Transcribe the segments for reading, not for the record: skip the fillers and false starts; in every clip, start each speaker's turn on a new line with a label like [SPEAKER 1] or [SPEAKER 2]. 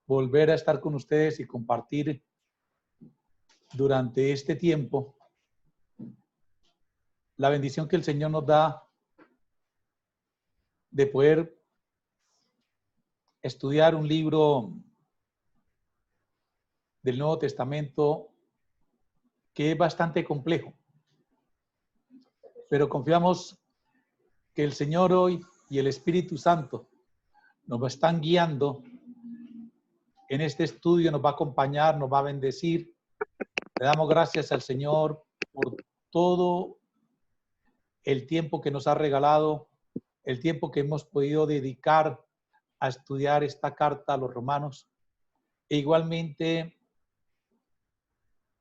[SPEAKER 1] volver a estar con ustedes y compartir durante este tiempo la bendición que el Señor nos da de poder estudiar un libro del Nuevo Testamento que es bastante complejo, pero confiamos que el Señor hoy y el Espíritu Santo nos están guiando en este estudio, nos va a acompañar, nos va a bendecir. Le damos gracias al Señor por todo el tiempo que nos ha regalado, el tiempo que hemos podido dedicar a estudiar esta carta a los romanos, e igualmente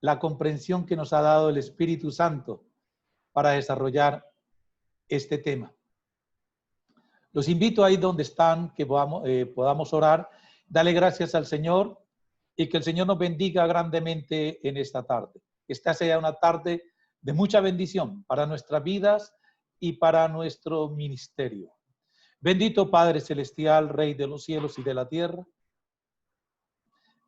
[SPEAKER 1] la comprensión que nos ha dado el Espíritu Santo para desarrollar este tema. Los invito ahí donde están, que podamos orar, darle gracias al Señor y que el Señor nos bendiga grandemente en esta tarde. Esta sea una tarde de mucha bendición para nuestras vidas y para nuestro ministerio. Bendito Padre Celestial, Rey de los cielos y de la tierra.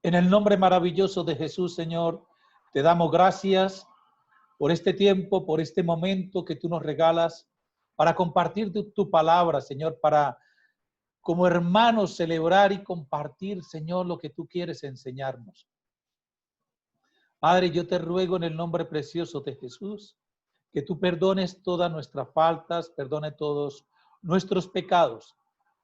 [SPEAKER 1] En el nombre maravilloso de Jesús, Señor, te damos gracias por este tiempo, por este momento que tú nos regalas para compartir tu palabra, Señor, para como hermanos celebrar y compartir, Señor, lo que tú quieres enseñarnos. Padre, yo te ruego en el nombre precioso de Jesús que tú perdones todas nuestras faltas, perdone todos nuestros pecados,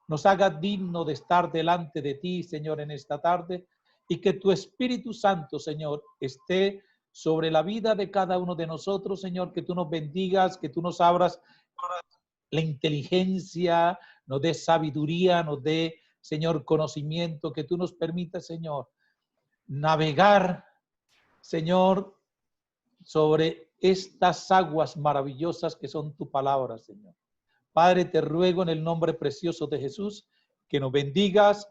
[SPEAKER 1] nos haga digno de estar delante de ti, Señor, en esta tarde, y que tu Espíritu Santo, Señor, esté sobre la vida de cada uno de nosotros, Señor, que tú nos bendigas, que tú nos abras la inteligencia, nos dé sabiduría, nos dé, Señor, conocimiento, que tú nos permitas, Señor, navegar, Señor, sobre estas aguas maravillosas que son tu palabra, Señor. Padre, te ruego en el nombre precioso de Jesús que nos bendigas,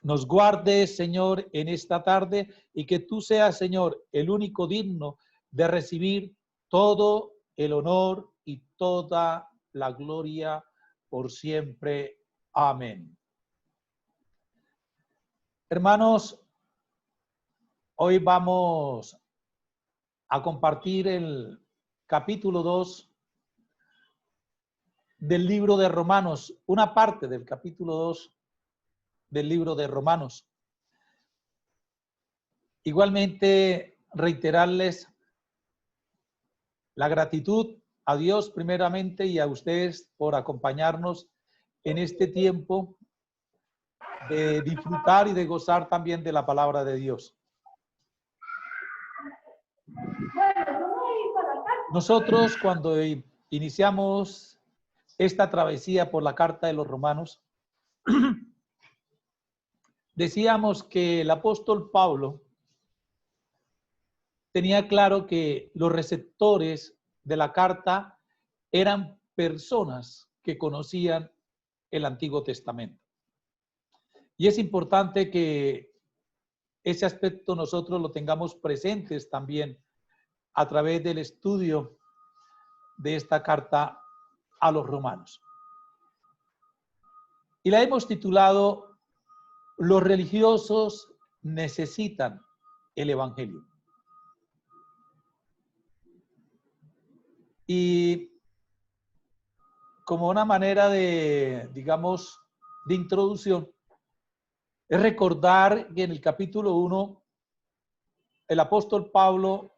[SPEAKER 1] nos guardes, Señor, en esta tarde y que tú seas, Señor, el único digno de recibir todo el honor y toda la gloria por siempre. Amén. Hermanos, hoy vamos a compartir el capítulo 2 del libro de Romanos, una parte del capítulo 2 del libro de Romanos. Igualmente, reiterarles la gratitud a Dios primeramente y a ustedes por acompañarnos en este tiempo de disfrutar y de gozar también de la palabra de Dios. Nosotros cuando iniciamos esta travesía por la carta de los Romanos, decíamos que el apóstol Pablo tenía claro que los receptores de la carta eran personas que conocían el Antiguo Testamento. Y es importante que ese aspecto nosotros lo tengamos presentes también a través del estudio de esta carta a los romanos. Y la hemos titulado Los religiosos necesitan el Evangelio. Y como una manera de, digamos, de introducción, es recordar que en el capítulo 1, el apóstol Pablo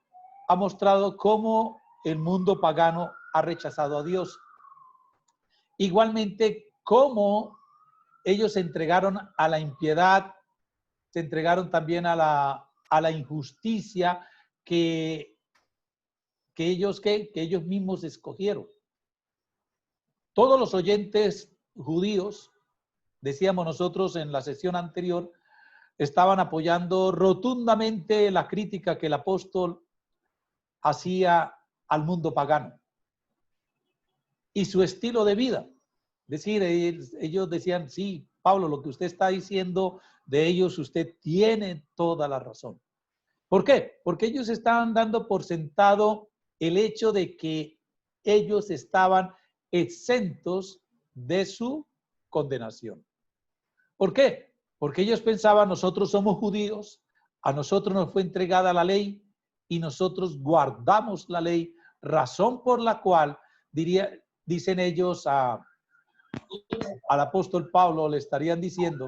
[SPEAKER 1] ha mostrado cómo el mundo pagano ha rechazado a Dios. Igualmente, cómo ellos se entregaron a la impiedad, se entregaron también a la injusticia que ellos mismos escogieron. Todos los oyentes judíos, decíamos nosotros en la sesión anterior, estaban apoyando rotundamente la crítica que el apóstol hacía al mundo pagano y su estilo de vida. Es decir, ellos decían, sí, Pablo, lo que usted está diciendo de ellos, usted tiene toda la razón. ¿Por qué? Porque ellos estaban dando por sentado el hecho de que ellos estaban exentos de su condenación. ¿Por qué? Porque ellos pensaban, nosotros somos judíos, a nosotros nos fue entregada la ley y nosotros guardamos la ley, razón por la cual, dicen ellos al apóstol Pablo, le estarían diciendo,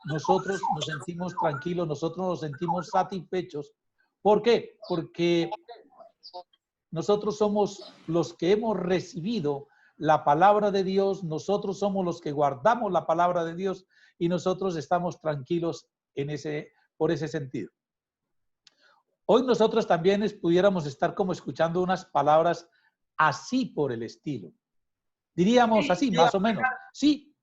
[SPEAKER 1] nosotros nos sentimos tranquilos, nosotros nos sentimos satisfechos. ¿Por qué? Porque nosotros somos los que hemos recibido la palabra de Dios, nosotros somos los que guardamos la palabra de Dios y nosotros estamos tranquilos por ese sentido. Hoy nosotros también pudiéramos estar como escuchando unas palabras así por el estilo. Diríamos así, más o menos. Sí,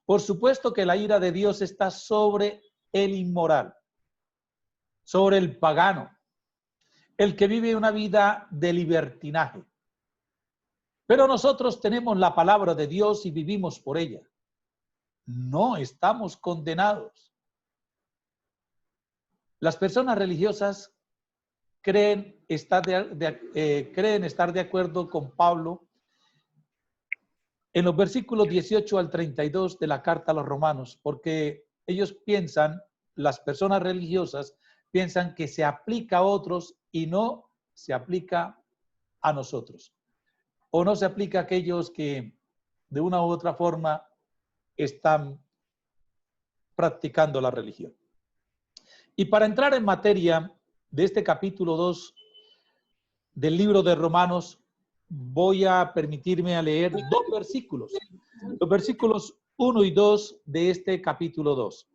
[SPEAKER 1] por supuesto que la ira de Dios está sobre el inmoral, sobre el pagano, el que vive una vida de libertinaje. Pero nosotros tenemos la palabra de Dios y vivimos por ella. No estamos condenados. Las personas religiosas creen estar de acuerdo con Pablo en los versículos 18 al 32 de la carta a los romanos, porque ellos piensan, las personas religiosas piensan que se aplica a otros y no se aplica a nosotros. O no se aplica a aquellos que de una u otra forma están practicando la religión. Y para entrar en materia de este capítulo 2 del libro de Romanos, voy a permitirme a leer dos versículos. Los versículos 1 y 2 de este capítulo 2.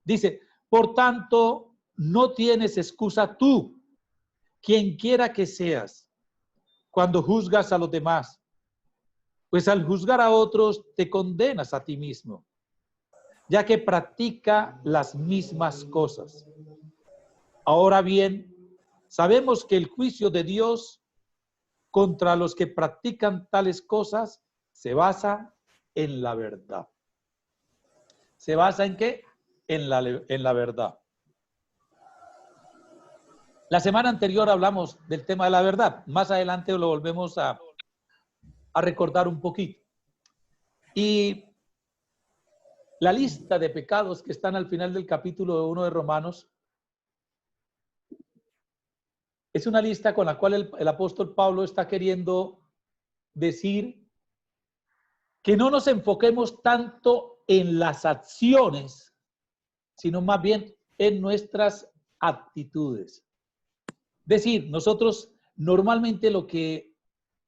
[SPEAKER 1] Dice, por tanto, no tienes excusa tú, quien quiera que seas, cuando juzgas a los demás, pues al juzgar a otros te condenas a ti mismo, ya que practica las mismas cosas. Ahora bien, sabemos que el juicio de Dios contra los que practican tales cosas se basa en la verdad. ¿Se basa en qué? En la verdad. La semana anterior hablamos del tema de la verdad. Más adelante lo volvemos a recordar un poquito. Y la lista de pecados que están al final del capítulo 1 de Romanos es una lista con la cual el apóstol Pablo está queriendo decir que no nos enfoquemos tanto en las acciones, sino más bien en nuestras actitudes. Es decir, nosotros normalmente lo que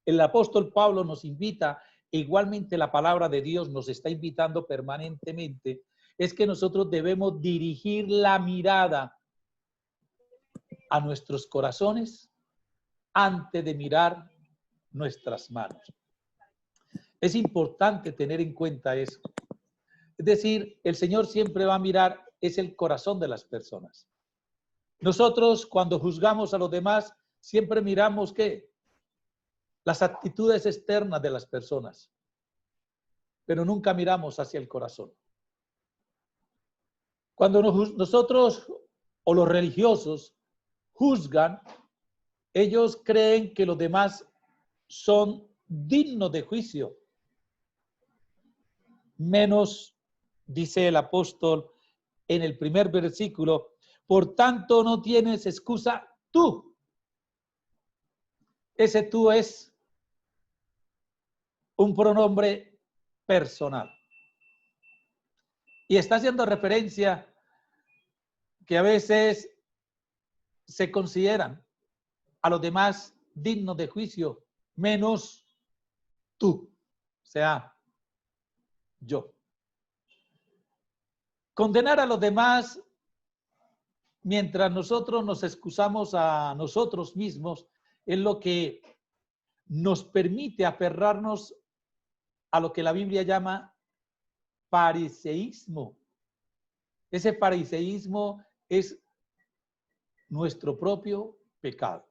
[SPEAKER 1] el apóstol Pablo nos invita, e igualmente la palabra de Dios nos está invitando permanentemente, es que nosotros debemos dirigir la mirada a nuestros corazones antes de mirar nuestras manos. Es importante tener en cuenta eso. Es decir, el Señor siempre va a mirar, es el corazón de las personas. Nosotros cuando juzgamos a los demás, siempre miramos ¿qué? Las actitudes externas de las personas, pero nunca miramos hacia el corazón. Cuando nosotros o los religiosos juzgan, ellos creen que los demás son dignos de juicio, menos, dice el apóstol en el primer versículo, por tanto no tienes excusa tú. Ese tú es un pronombre personal. Y está haciendo referencia que a veces se consideran a los demás dignos de juicio, menos tú, o sea, yo. Condenar a los demás mientras nosotros nos excusamos a nosotros mismos es lo que nos permite aferrarnos a lo que la Biblia llama fariseísmo. Ese fariseísmo es nuestro propio pecado.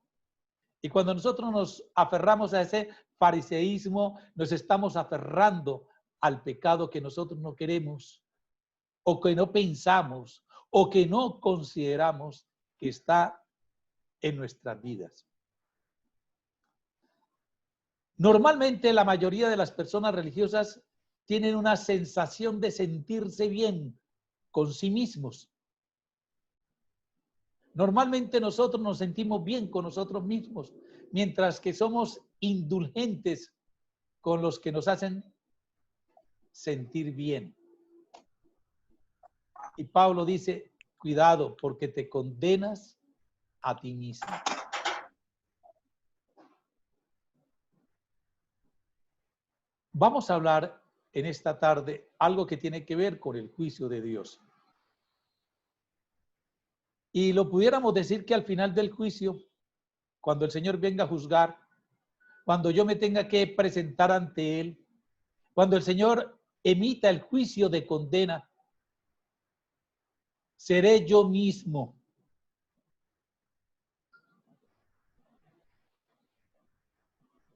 [SPEAKER 1] Y cuando nosotros nos aferramos a ese fariseísmo, nos estamos aferrando al pecado que nosotros no queremos, o que no pensamos, o que no consideramos que está en nuestras vidas. Normalmente la mayoría de las personas religiosas tienen una sensación de sentirse bien con sí mismos. Normalmente nosotros nos sentimos bien con nosotros mismos, mientras que somos indulgentes con los que nos hacen sentir bien. Y Pablo dice, cuidado, porque te condenas a ti mismo. Vamos a hablar en esta tarde algo que tiene que ver con el juicio de Dios. Y lo pudiéramos decir que al final del juicio, cuando el Señor venga a juzgar, cuando yo me tenga que presentar ante Él, cuando el Señor emita el juicio de condena, seré yo mismo.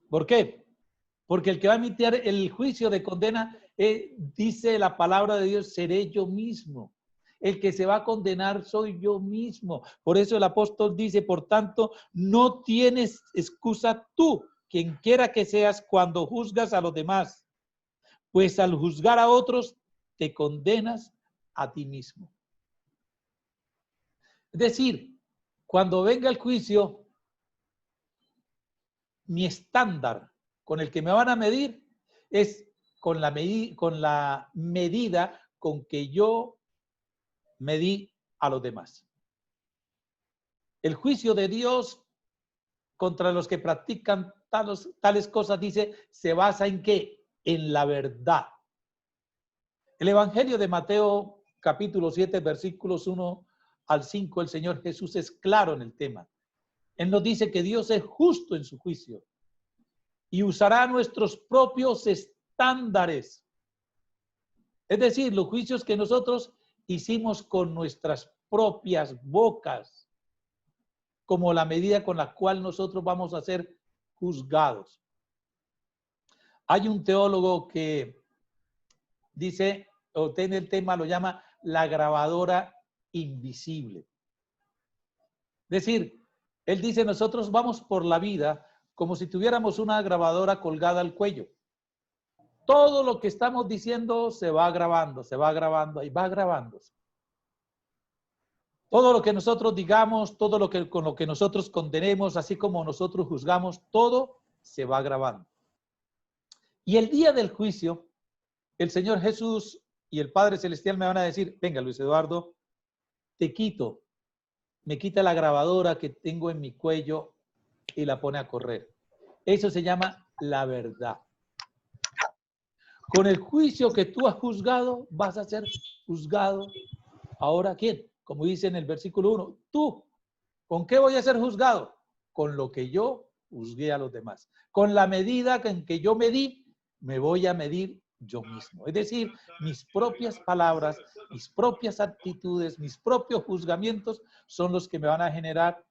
[SPEAKER 1] ¿Por qué? Porque el que va a emitir el juicio de condena, dice la palabra de Dios, seré yo mismo. El que se va a condenar soy yo mismo. Por eso el apóstol dice, por tanto, no tienes excusa tú, quien quiera que seas, cuando juzgas a los demás. Pues al juzgar a otros, te condenas a ti mismo. Es decir, cuando venga el juicio, mi estándar con el que me van a medir es con la medida con que yo medí a los demás. El juicio de Dios contra los que practican tales cosas, dice, se basa en ¿qué? En la verdad. El Evangelio de Mateo, capítulo 7, versículos 1 al 5, el Señor Jesús es claro en el tema. Él nos dice que Dios es justo en su juicio y usará nuestros propios estándares. Es decir, los juicios que nosotros hicimos con nuestras propias bocas, como la medida con la cual nosotros vamos a ser juzgados. Hay un teólogo que dice, o tiene el tema, lo llama la grabadora invisible. Es decir, él dice, nosotros vamos por la vida como si tuviéramos una grabadora colgada al cuello. Todo lo que estamos diciendo se va grabando y va grabándose. Todo lo que nosotros digamos, todo lo que con lo que nosotros condenemos, así como nosotros juzgamos, todo se va grabando. Y el día del juicio, el Señor Jesús y el Padre Celestial me van a decir, venga Luis Eduardo, me quita la grabadora que tengo en mi cuello y la pone a correr. Eso se llama la verdad. Con el juicio que tú has juzgado, vas a ser juzgado. Ahora, ¿quién? Como dice en el versículo 1, tú. ¿Con qué voy a ser juzgado? Con lo que yo juzgué a los demás. Con la medida en que yo medí, me voy a medir yo mismo. Es decir, mis propias palabras, mis propias actitudes, mis propios juzgamientos son los que me van a generar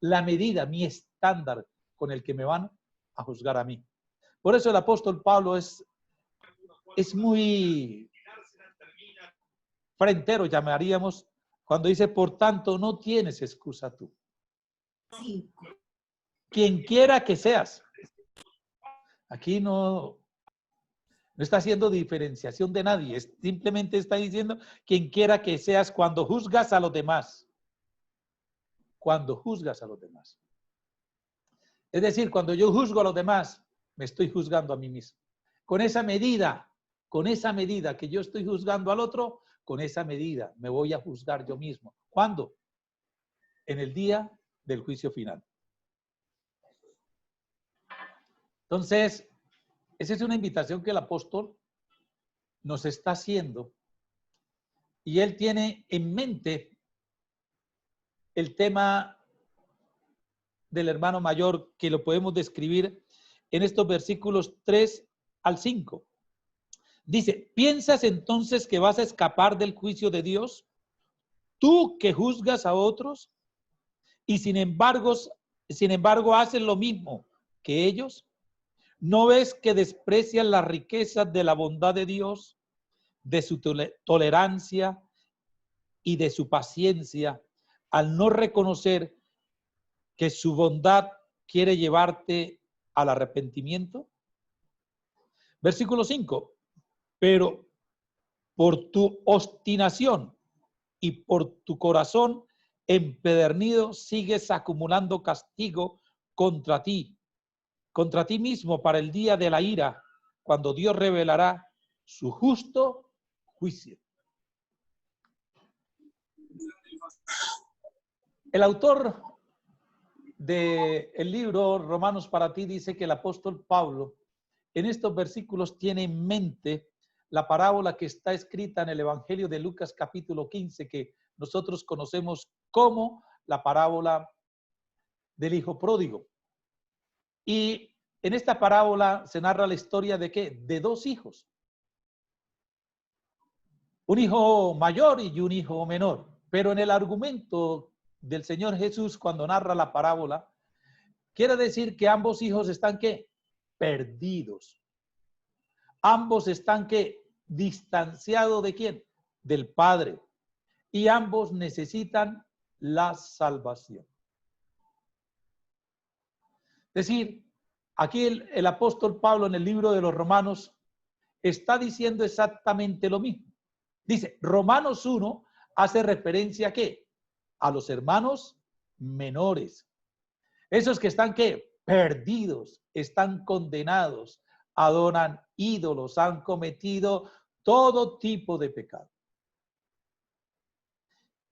[SPEAKER 1] la medida, mi estándar con el que me van a juzgar a mí. Por eso el apóstol Pablo es muy frentero, llamaríamos, cuando dice, por tanto, no tienes excusa tú. Quien quiera que seas. Aquí no está haciendo diferenciación de nadie, simplemente está diciendo quien quiera que seas cuando juzgas a los demás. Cuando juzgas a los demás. Es decir, cuando yo juzgo a los demás, me estoy juzgando a mí mismo. Con esa medida que yo estoy juzgando al otro, con esa medida me voy a juzgar yo mismo. ¿Cuándo? En el día del juicio final. Entonces, esa es una invitación que el apóstol nos está haciendo y él tiene en mente el tema del hermano mayor que lo podemos describir en estos versículos 3 al 5. Dice, ¿piensas entonces que vas a escapar del juicio de Dios? Tú que juzgas a otros y sin embargo haces lo mismo que ellos. ¿No ves que desprecian las riquezas de la bondad de Dios, de su tolerancia y de su paciencia, al no reconocer que su bondad quiere llevarte al arrepentimiento? Versículo 5. Pero por tu obstinación y por tu corazón empedernido sigues acumulando castigo contra ti mismo para el día de la ira, cuando Dios revelará su justo juicio. El autor del libro Romanos para ti dice que el apóstol Pablo en estos versículos tiene en mente la parábola que está escrita en el Evangelio de Lucas capítulo 15, que nosotros conocemos como la parábola del hijo pródigo. Y en esta parábola se narra la historia de ¿qué? De dos hijos. Un hijo mayor y un hijo menor. Pero en el argumento del Señor Jesús, cuando narra la parábola, quiere decir que ambos hijos están ¿qué? Perdidos. Ambos están ¿qué? Distanciados ¿de quién? Del Padre. Y ambos necesitan la salvación. Es decir, aquí el apóstol Pablo en el libro de los Romanos está diciendo exactamente lo mismo. Dice, Romanos 1 hace referencia ¿a qué? A los hermanos menores. Esos que están ¿qué? Perdidos, están condenados, adoran ídolos, han cometido todo tipo de pecado.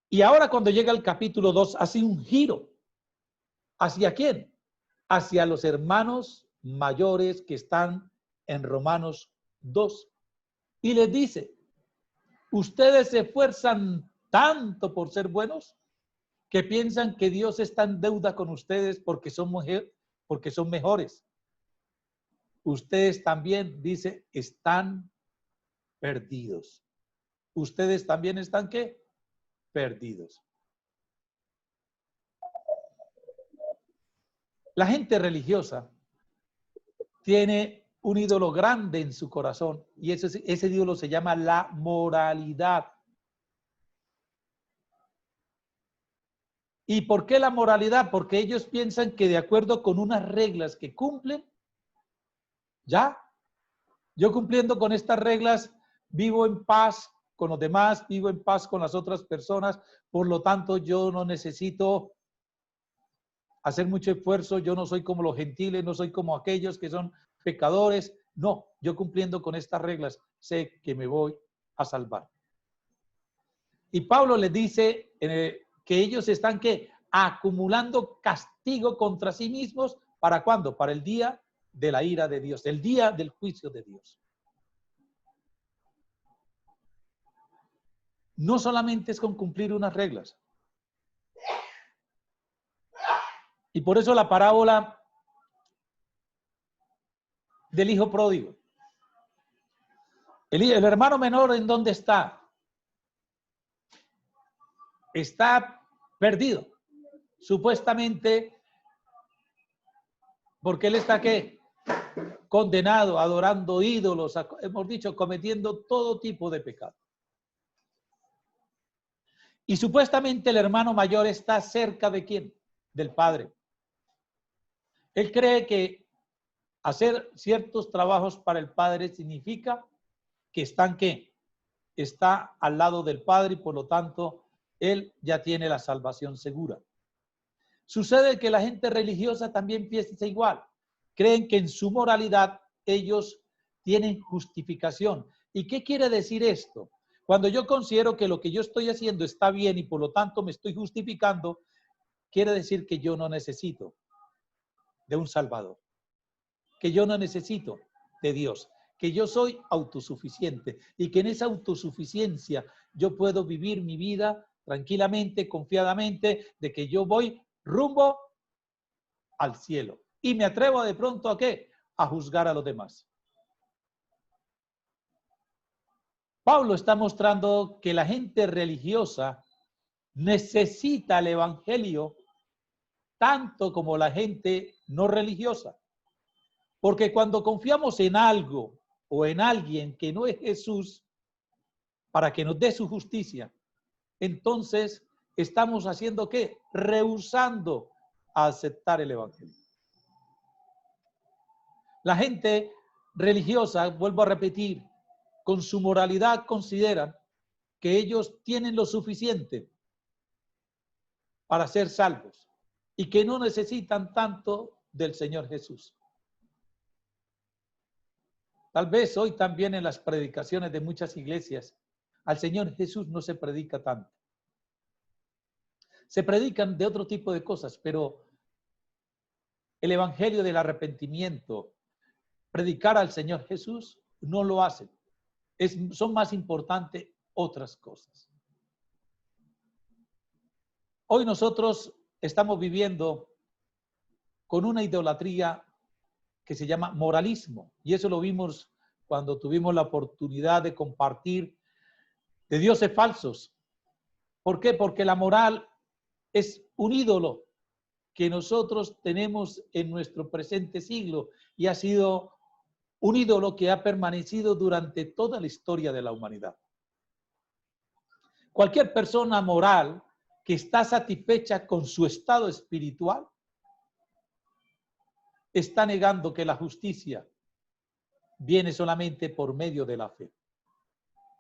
[SPEAKER 1] Y ahora cuando llega el capítulo 2, hace un giro. ¿Hacia quién? Hacia los hermanos mayores que están en Romanos 2. Y les dice, ustedes se esfuerzan tanto por ser buenos que piensan que Dios está en deuda con ustedes porque son mejores. Ustedes también, dice, están perdidos. Ustedes también están ¿qué? Perdidos. La gente religiosa tiene un ídolo grande en su corazón y ese ídolo se llama la moralidad. ¿Y por qué la moralidad? Porque ellos piensan que de acuerdo con unas reglas que cumplen, ya, yo cumpliendo con estas reglas, vivo en paz con los demás, vivo en paz con las otras personas, por lo tanto yo no necesito hacer mucho esfuerzo, yo no soy como los gentiles, no soy como aquellos que son pecadores, no, yo cumpliendo con estas reglas sé que me voy a salvar. Y Pablo les dice que ellos están ¿qué? Acumulando castigo contra sí mismos, ¿para cuándo? Para el día de la ira de Dios, el día del juicio de Dios. No solamente es con cumplir unas reglas. Y por eso la parábola del hijo pródigo. El hermano menor, ¿en dónde está? Está perdido. Supuestamente, porque él está ¿qué? Condenado, adorando ídolos, hemos dicho, cometiendo todo tipo de pecado. Y supuestamente el hermano mayor está cerca ¿de quién? Del padre. Él cree que hacer ciertos trabajos para el padre significa que están ¿qué? Está al lado del padre y por lo tanto él ya tiene la salvación segura. Sucede que la gente religiosa también piensa igual. Creen que en su moralidad ellos tienen justificación. ¿Y qué quiere decir esto? Cuando yo considero que lo que yo estoy haciendo está bien y por lo tanto me estoy justificando, quiere decir que yo no necesito de un Salvador, que yo no necesito de Dios, que yo soy autosuficiente y que en esa autosuficiencia yo puedo vivir mi vida tranquilamente, confiadamente, de que yo voy rumbo al cielo. Y me atrevo de pronto ¿a qué? A juzgar a los demás. Pablo está mostrando que la gente religiosa necesita el evangelio tanto como la gente no religiosa. Porque cuando confiamos en algo o en alguien que no es Jesús para que nos dé su justicia, entonces estamos haciendo ¿qué? Rehusando a aceptar el evangelio. La gente religiosa, vuelvo a repetir, con su moralidad consideran que ellos tienen lo suficiente para ser salvos y que no necesitan tanto del Señor Jesús. Tal vez hoy también en las predicaciones de muchas iglesias, al Señor Jesús no se predica tanto. Se predican de otro tipo de cosas, pero el evangelio del arrepentimiento, predicar al Señor Jesús, no lo hacen. Son más importantes otras cosas. Hoy nosotros estamos viviendo con una idolatría que se llama moralismo, y eso lo vimos cuando tuvimos la oportunidad de compartir de dioses falsos. ¿Por qué? Porque la moral es un ídolo que nosotros tenemos en nuestro presente siglo y ha sido un ídolo que ha permanecido durante toda la historia de la humanidad. Cualquier persona moral que está satisfecha con su estado espiritual está negando que la justicia viene solamente por medio de la fe.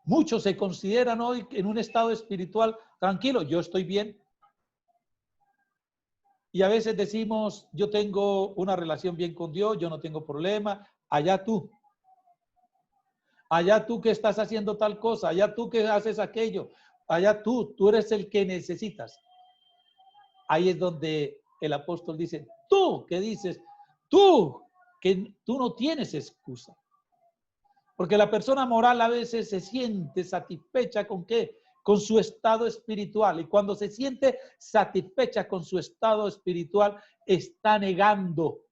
[SPEAKER 1] Muchos se consideran hoy en un estado espiritual tranquilo, yo estoy bien. Y a veces decimos, yo tengo una relación bien con Dios, yo no tengo problema, allá tú. Allá tú que estás haciendo tal cosa, allá tú que haces aquello, allá tú eres el que necesitas. Ahí es donde el apóstol dice, tú que dices, tú que tú no tienes excusa. Porque la persona moral a veces se siente satisfecha con ¿qué? Con su estado espiritual. Y cuando se siente satisfecha con su estado espiritual, está negando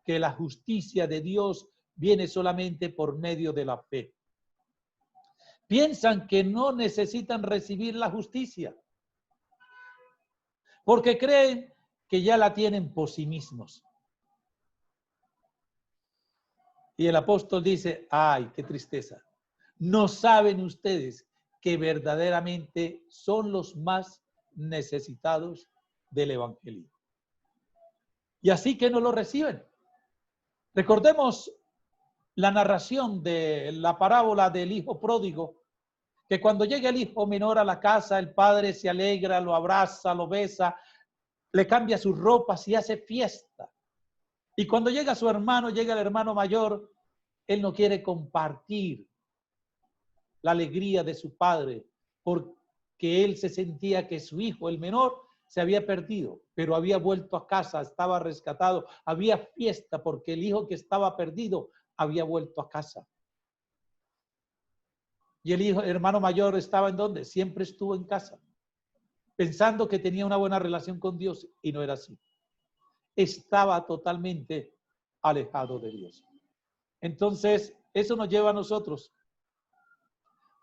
[SPEAKER 1] que la justicia de Dios viene solamente por medio de la fe. Piensan que no necesitan recibir la justicia, porque creen que ya la tienen por sí mismos. Y el apóstol dice, ay, qué tristeza. No saben ustedes que verdaderamente son los más necesitados del evangelio. Y así que no lo reciben. Recordemos la narración de la parábola del hijo pródigo, que cuando llega el hijo menor a la casa, el padre se alegra, lo abraza, lo besa, le cambia sus ropas y hace fiesta. Y cuando llega su hermano, llega el hermano mayor, él no quiere compartir la alegría de su padre, porque él se sentía que su hijo, el menor, se había perdido, pero había vuelto a casa, estaba rescatado, había fiesta porque el hijo que estaba perdido había vuelto a casa. Y el hermano mayor estaba ¿en dónde? Siempre estuvo en casa, pensando que tenía una buena relación con Dios y no era así. Estaba totalmente alejado de Dios. Entonces, eso nos lleva a nosotros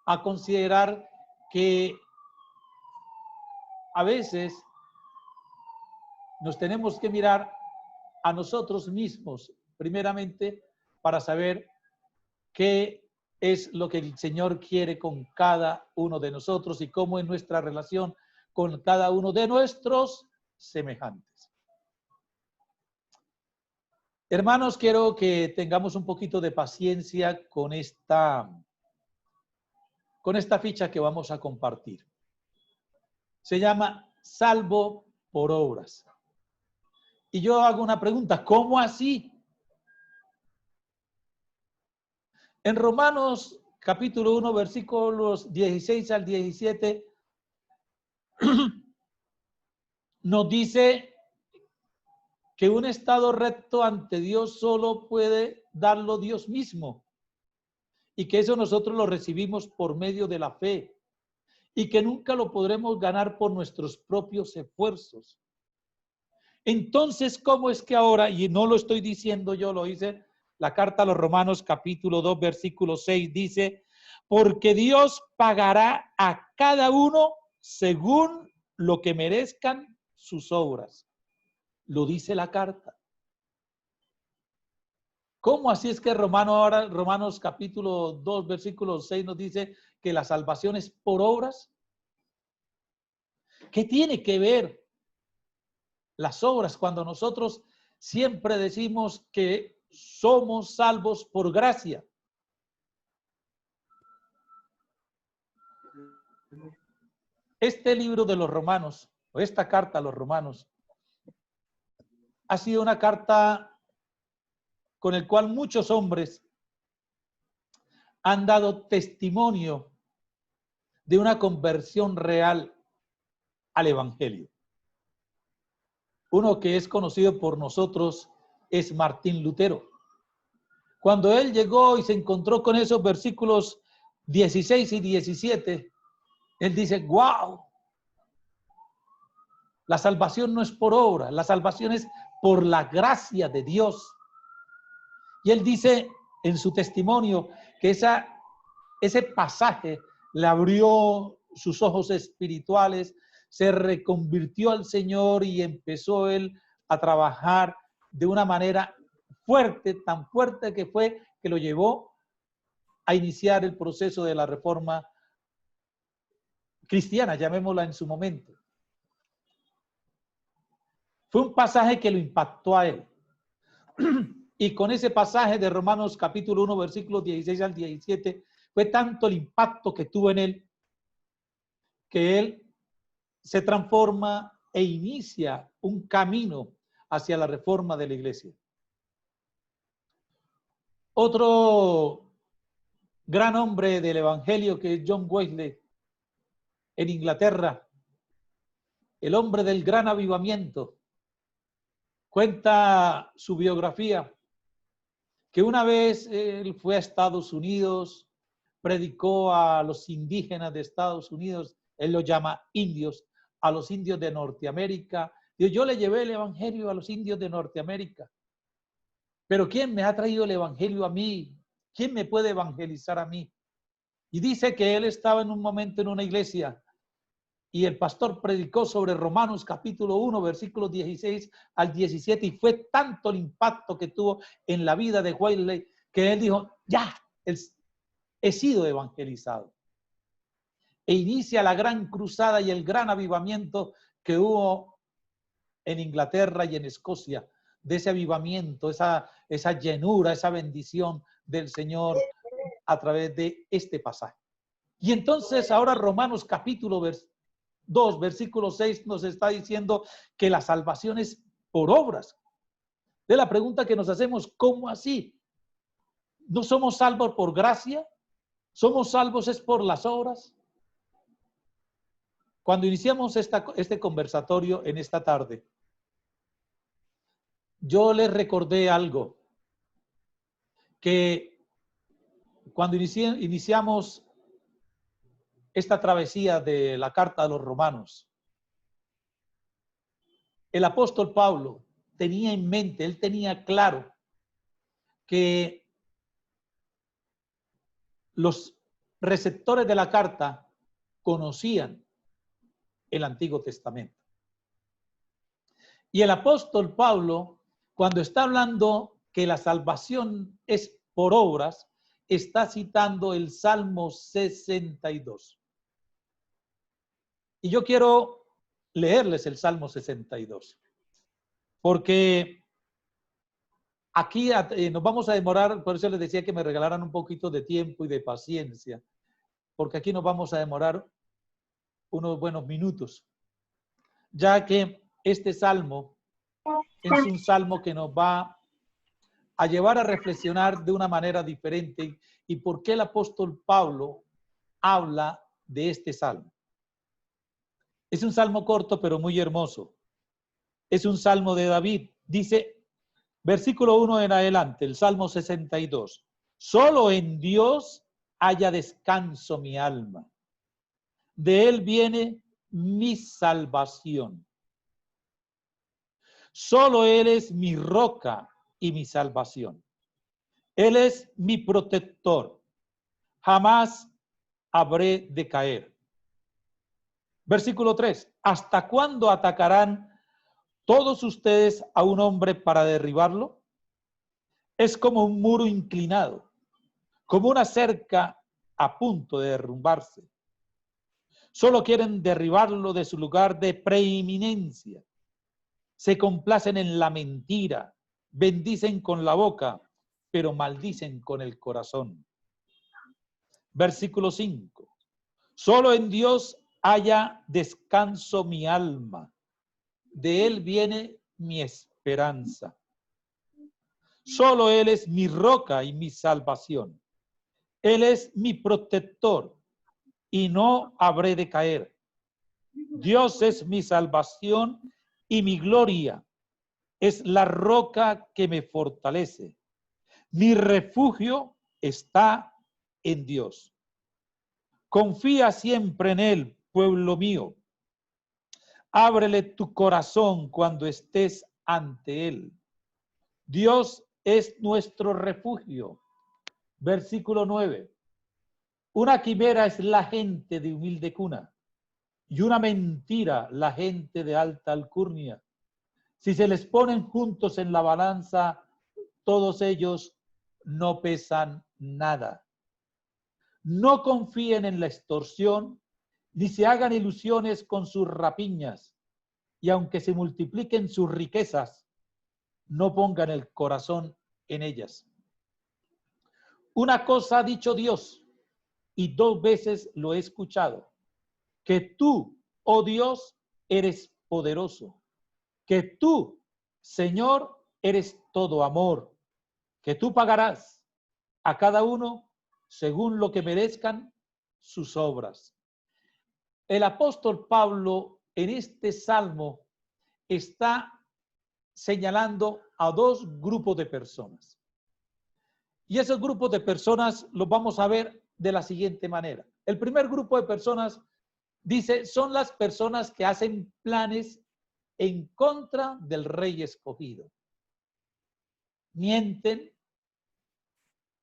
[SPEAKER 1] a considerar que a veces nos tenemos que mirar a nosotros mismos, primeramente, para saber qué es lo que el Señor quiere con cada uno de nosotros y cómo es nuestra relación con cada uno de nuestros semejantes. Hermanos, quiero que tengamos un poquito de paciencia con esta ficha que vamos a compartir. Se llama salvo por obras. Y yo hago una pregunta, ¿cómo así? En Romanos capítulo 1, versículos 16 al 17, nos dice que un estado recto ante Dios solo puede darlo Dios mismo. Y que eso nosotros lo recibimos por medio de la fe. Y que nunca lo podremos ganar por nuestros propios esfuerzos. Entonces, ¿cómo es que ahora, y no lo estoy diciendo yo, lo dice la carta a los Romanos capítulo 2, versículo 6, dice, porque Dios pagará a cada uno según lo que merezcan sus obras. Lo dice la carta. ¿Cómo así es que Romanos capítulo 2, versículo 6 nos dice que la salvación es por obras? ¿Qué tiene que ver las obras cuando nosotros siempre decimos que somos salvos por gracia? Este libro de los Romanos, o esta carta a los Romanos, ha sido una carta con el cual muchos hombres han dado testimonio de una conversión real al Evangelio. Uno que es conocido por nosotros es Martín Lutero. Cuando él llegó y se encontró con esos versículos 16 y 17, él dice, wow, la salvación no es por obra, la salvación es por la gracia de Dios. Y él dice en su testimonio que ese pasaje le abrió sus ojos espirituales, se reconvirtió al Señor y empezó él a trabajar de una manera fuerte, tan fuerte que fue que lo llevó a iniciar el proceso de la reforma cristiana, llamémosla en su momento. Fue un pasaje que lo impactó a él. Y con ese pasaje de Romanos capítulo 1, versículos 16 al 17, fue tanto el impacto que tuvo en él, que él se transforma e inicia un camino hacia la reforma de la iglesia. Otro gran hombre del evangelio que es John Wesley, en Inglaterra, el hombre del gran avivamiento, cuenta su biografía, que una vez él fue a Estados Unidos, predicó a los indígenas de Estados Unidos, él los llama indios, a los indios de Norteamérica. Yo le llevé el evangelio a los indios de Norteamérica. Pero ¿quién me ha traído el evangelio a mí? ¿Quién me puede evangelizar a mí? Y dice que él estaba en un momento en una iglesia y el pastor predicó sobre Romanos capítulo 1, versículos 16 al 17, y fue tanto el impacto que tuvo en la vida de Wesley que él dijo, ya, he sido evangelizado. E inicia la gran cruzada y el gran avivamiento que hubo en Inglaterra y en Escocia, de ese avivamiento, esa llenura, esa bendición del Señor a través de este pasaje. Y entonces ahora Romanos capítulo 2, versículo 6 nos está diciendo que la salvación es por obras. De la pregunta que nos hacemos, ¿cómo así? ¿No somos salvos por gracia? ¿Somos salvos es por las obras? Cuando iniciamos este conversatorio en esta tarde, yo les recordé algo, que cuando iniciamos esta travesía de la carta a los romanos, el apóstol Pablo tenía en mente, él tenía claro que los receptores de la carta conocían el Antiguo Testamento. Y el apóstol Pablo, cuando está hablando que la salvación es por obras, está citando el Salmo 62. Y yo quiero leerles el Salmo 62, porque aquí nos vamos a demorar, por eso les decía que me regalaran un poquito de tiempo y de paciencia, porque aquí nos vamos a demorar unos buenos minutos, ya que este salmo es un salmo que nos va a llevar a reflexionar de una manera diferente y por qué el apóstol Pablo habla de este salmo. Es un salmo corto, pero muy hermoso. Es un salmo de David. Dice, versículo 1 en adelante, el Salmo 62. Solo en Dios haya descanso mi alma. De Él viene mi salvación. Solo Él es mi roca y mi salvación. Él es mi protector. Jamás habré de caer. Versículo 3. ¿Hasta cuándo atacarán todos ustedes a un hombre para derribarlo? Es como un muro inclinado, como una cerca a punto de derrumbarse. Solo quieren derribarlo de su lugar de preeminencia. Se complacen en la mentira, bendicen con la boca, pero maldicen con el corazón. Versículo 5. Solo en Dios haya descanso mi alma. De él viene mi esperanza. Solo él es mi roca y mi salvación. Él es mi protector y no habré de caer. Dios es mi salvación y mi gloria. Es la roca que me fortalece. Mi refugio está en Dios. Confía siempre en Él, pueblo mío. Ábrele tu corazón cuando estés ante Él. Dios es nuestro refugio. Versículo 9. Una quimera es la gente de humilde cuna y una mentira la gente de alta alcurnia. Si se les ponen juntos en la balanza, todos ellos no pesan nada. No confíen en la extorsión, ni se hagan ilusiones con sus rapiñas, y aunque se multipliquen sus riquezas, no pongan el corazón en ellas. Una cosa ha dicho Dios, y 2 veces lo he escuchado, que tú, oh Dios, eres poderoso, que tú, Señor, eres todo amor, que tú pagarás a cada uno según lo que merezcan sus obras. El apóstol Pablo en este salmo está señalando a 2 grupos de personas. Y esos grupos de personas los vamos a ver de la siguiente manera. El primer grupo de personas dice, son las personas que hacen planes en contra del rey escogido. Mienten,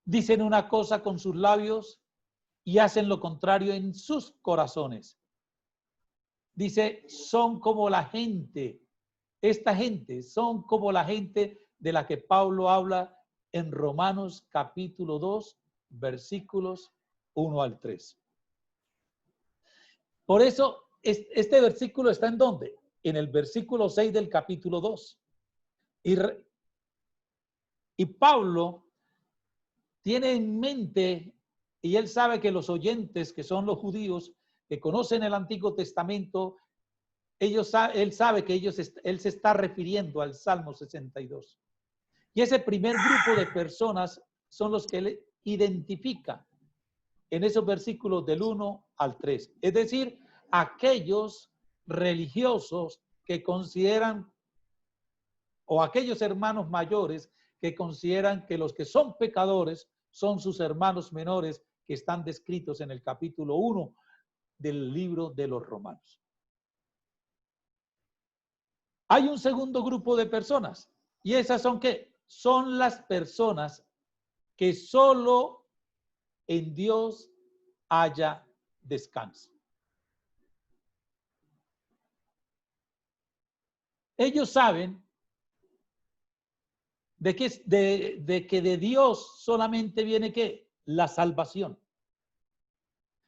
[SPEAKER 1] dicen una cosa con sus labios y hacen lo contrario en sus corazones. Dice, son como la gente, esta gente, son como la gente de la que Pablo habla en Romanos capítulo 2, versículos 1 al 3. Por eso, este versículo está ¿en dónde? En el versículo 6 del capítulo 2. Y Pablo tiene en mente, y él sabe que los oyentes, que son los judíos, que conocen el Antiguo Testamento, él sabe que él se está refiriendo al Salmo 62. Y ese primer grupo de personas son los que él identifica en esos versículos del 1 al 3. Es decir, aquellos religiosos que consideran, o aquellos hermanos mayores que consideran que los que son pecadores son sus hermanos menores que están descritos en el capítulo 1 del libro de los Romanos. Hay un segundo grupo de personas, y esas son ¿qué? Son las personas que solo en Dios haya descanso. Ellos saben de que de Dios solamente viene ¿qué? La salvación.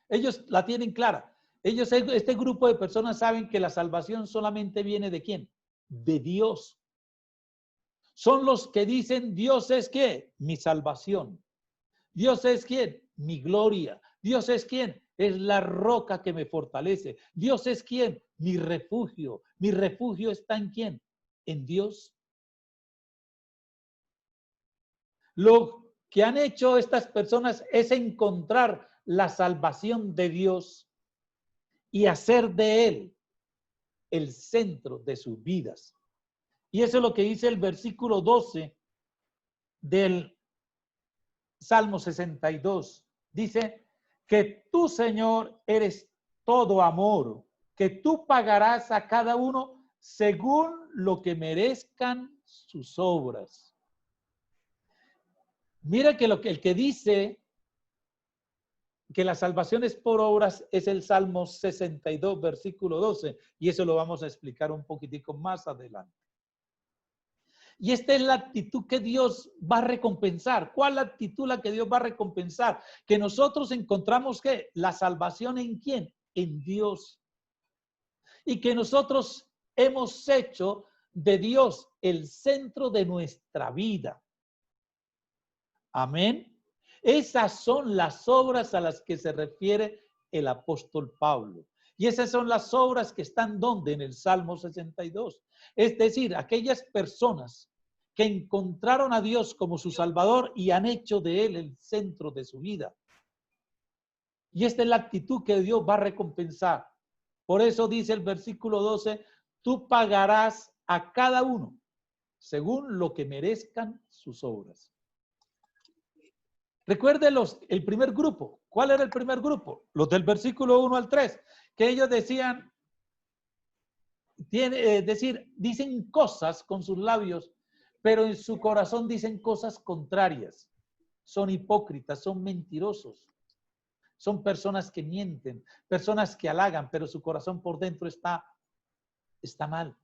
[SPEAKER 1] Ellos la tienen clara. Este grupo de personas saben que la salvación solamente viene ¿de quién? De Dios. Son los que dicen, Dios es ¿qué? Mi salvación. Dios es ¿quién? Mi gloria. Dios es ¿quién? Es la roca que me fortalece. Dios es ¿quién? Mi refugio. Mi refugio está ¿en quién? En Dios. Lo que han hecho estas personas es encontrar la salvación de Dios y hacer de Él el centro de sus vidas. Y eso es lo que dice el versículo 12 del Salmo 62. Dice que tú, Señor, eres todo amor, que tú pagarás a cada uno según lo que merezcan sus obras. Mira que el que dice que la salvación es por obras es el Salmo 62, versículo 12, y eso lo vamos a explicar un poquitico más adelante. Y esta es la actitud que Dios va a recompensar. ¿Cuál es la actitud la que Dios va a recompensar? Que nosotros encontramos ¿qué? La salvación ¿en quién? En Dios. Y que nosotros hemos hecho de Dios el centro de nuestra vida. Amén. Esas son las obras a las que se refiere el apóstol Pablo. Y esas son las obras que están donde en el Salmo 62. Es decir, aquellas personas que encontraron a Dios como su Salvador y han hecho de Él el centro de su vida. Y esta es la actitud que Dios va a recompensar. Por eso dice el versículo 12, tú pagarás a cada uno según lo que merezcan sus obras. Recuerde el primer grupo. ¿Cuál era el primer grupo? Los del versículo 1 al 3, que ellos decían, dicen cosas con sus labios, pero en su corazón dicen cosas contrarias. Son hipócritas, son mentirosos. Son personas que mienten, personas que halagan, pero su corazón por dentro está mal.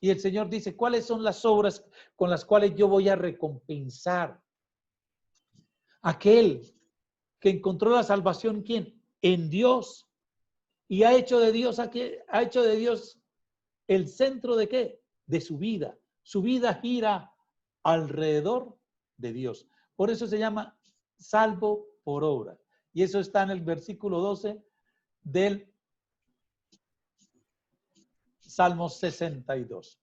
[SPEAKER 1] Y el Señor dice, ¿cuáles son las obras con las cuales yo voy a recompensar? Aquel que encontró la salvación, ¿quién? En Dios. Y ha hecho de Dios el centro de ¿qué? De su vida. Su vida gira alrededor de Dios. Por eso se llama salvo por obra. Y eso está en el versículo 12 del Salmo 62.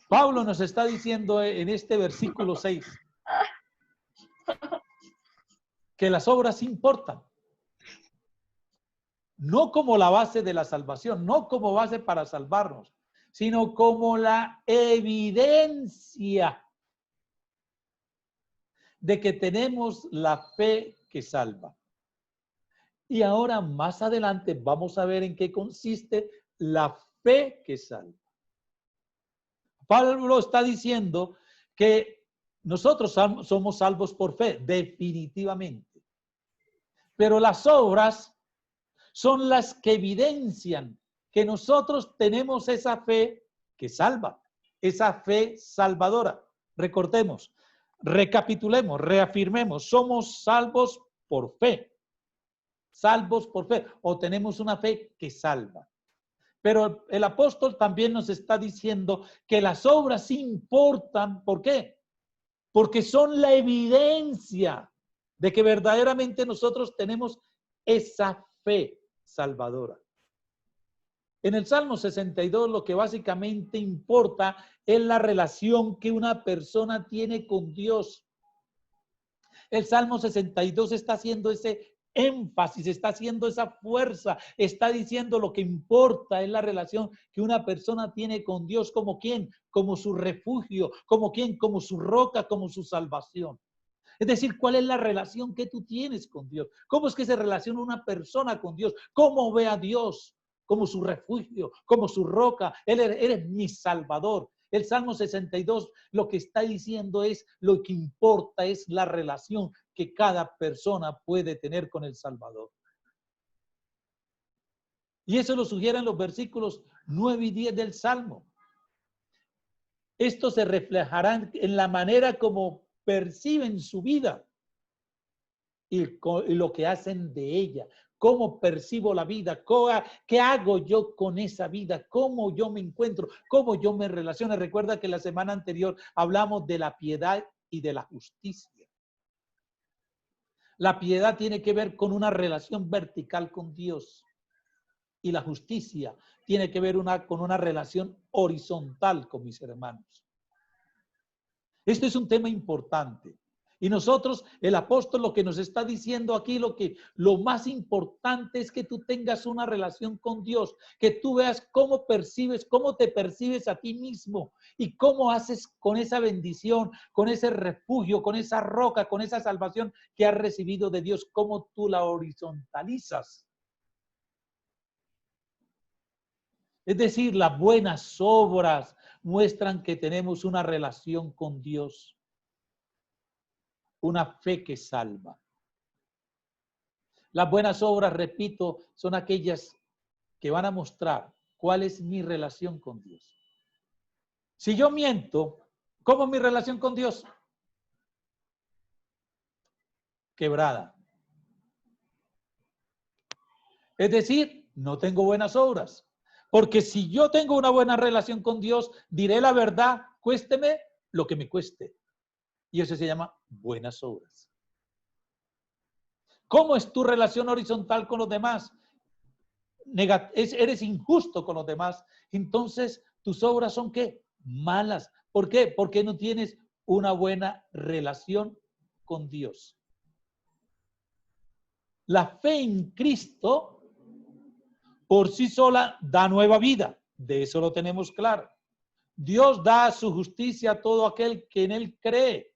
[SPEAKER 1] Pablo nos está diciendo en este versículo 6 que las obras importan. No como la base de la salvación, no como base para salvarnos, sino como la evidencia de que tenemos la fe que salva. Y ahora más adelante vamos a ver en qué consiste la fe que salva. Pablo está diciendo que nosotros somos salvos por fe, definitivamente. Pero las obras son las que evidencian que nosotros tenemos esa fe que salva, esa fe salvadora. Recordemos, recapitulemos, reafirmemos, somos salvos por fe. Salvos por fe, o tenemos una fe que salva. Pero el apóstol también nos está diciendo que las obras importan. ¿Por qué? Porque son la evidencia de que verdaderamente nosotros tenemos esa fe salvadora. En el Salmo 62 lo que básicamente importa es la relación que una persona tiene con Dios. El Salmo 62 está haciendo ese énfasis, está haciendo esa fuerza, está diciendo lo que importa es la relación que una persona tiene con Dios, como quién, como su refugio, como quién, como su roca, como su salvación. Es decir, ¿cuál es la relación que tú tienes con Dios? ¿Cómo es que se relaciona una persona con Dios? ¿Cómo ve a Dios? Como su refugio, como su roca. Él eres mi salvador. El Salmo 62 lo que está diciendo es, lo que importa es la relación que cada persona puede tener con el Salvador. Y eso lo sugieren los versículos 9 y 10 del Salmo. Esto se reflejará en la manera como perciben su vida y lo que hacen de ella. ¿Cómo percibo la vida? ¿Qué hago yo con esa vida? ¿Cómo yo me encuentro? ¿Cómo yo me relaciono? Recuerda que la semana anterior hablamos de la piedad y de la justicia. La piedad tiene que ver con una relación vertical con Dios. Y la justicia tiene que ver con una relación horizontal con mis hermanos. Este es un tema importante. Y nosotros, el apóstol, lo que nos está diciendo aquí, lo más importante es que tú tengas una relación con Dios, que tú veas cómo te percibes a ti mismo y cómo haces con esa bendición, con ese refugio, con esa roca, con esa salvación que has recibido de Dios, cómo tú la horizontalizas. Es decir, las buenas obras muestran que tenemos una relación con Dios. Una fe que salva. Las buenas obras, repito, son aquellas que van a mostrar cuál es mi relación con Dios. Si yo miento, ¿cómo es mi relación con Dios? Quebrada. Es decir, no tengo buenas obras. Porque si yo tengo una buena relación con Dios, diré la verdad, cuésteme lo que me cueste. Y eso se llama buenas obras. ¿Cómo es tu relación horizontal con los demás? Eres injusto con los demás. Entonces, tus obras son ¿qué? Malas. ¿Por qué? Porque no tienes una buena relación con Dios. La fe en Cristo por sí sola da nueva vida. De eso lo tenemos claro. Dios da su justicia a todo aquel que en Él cree.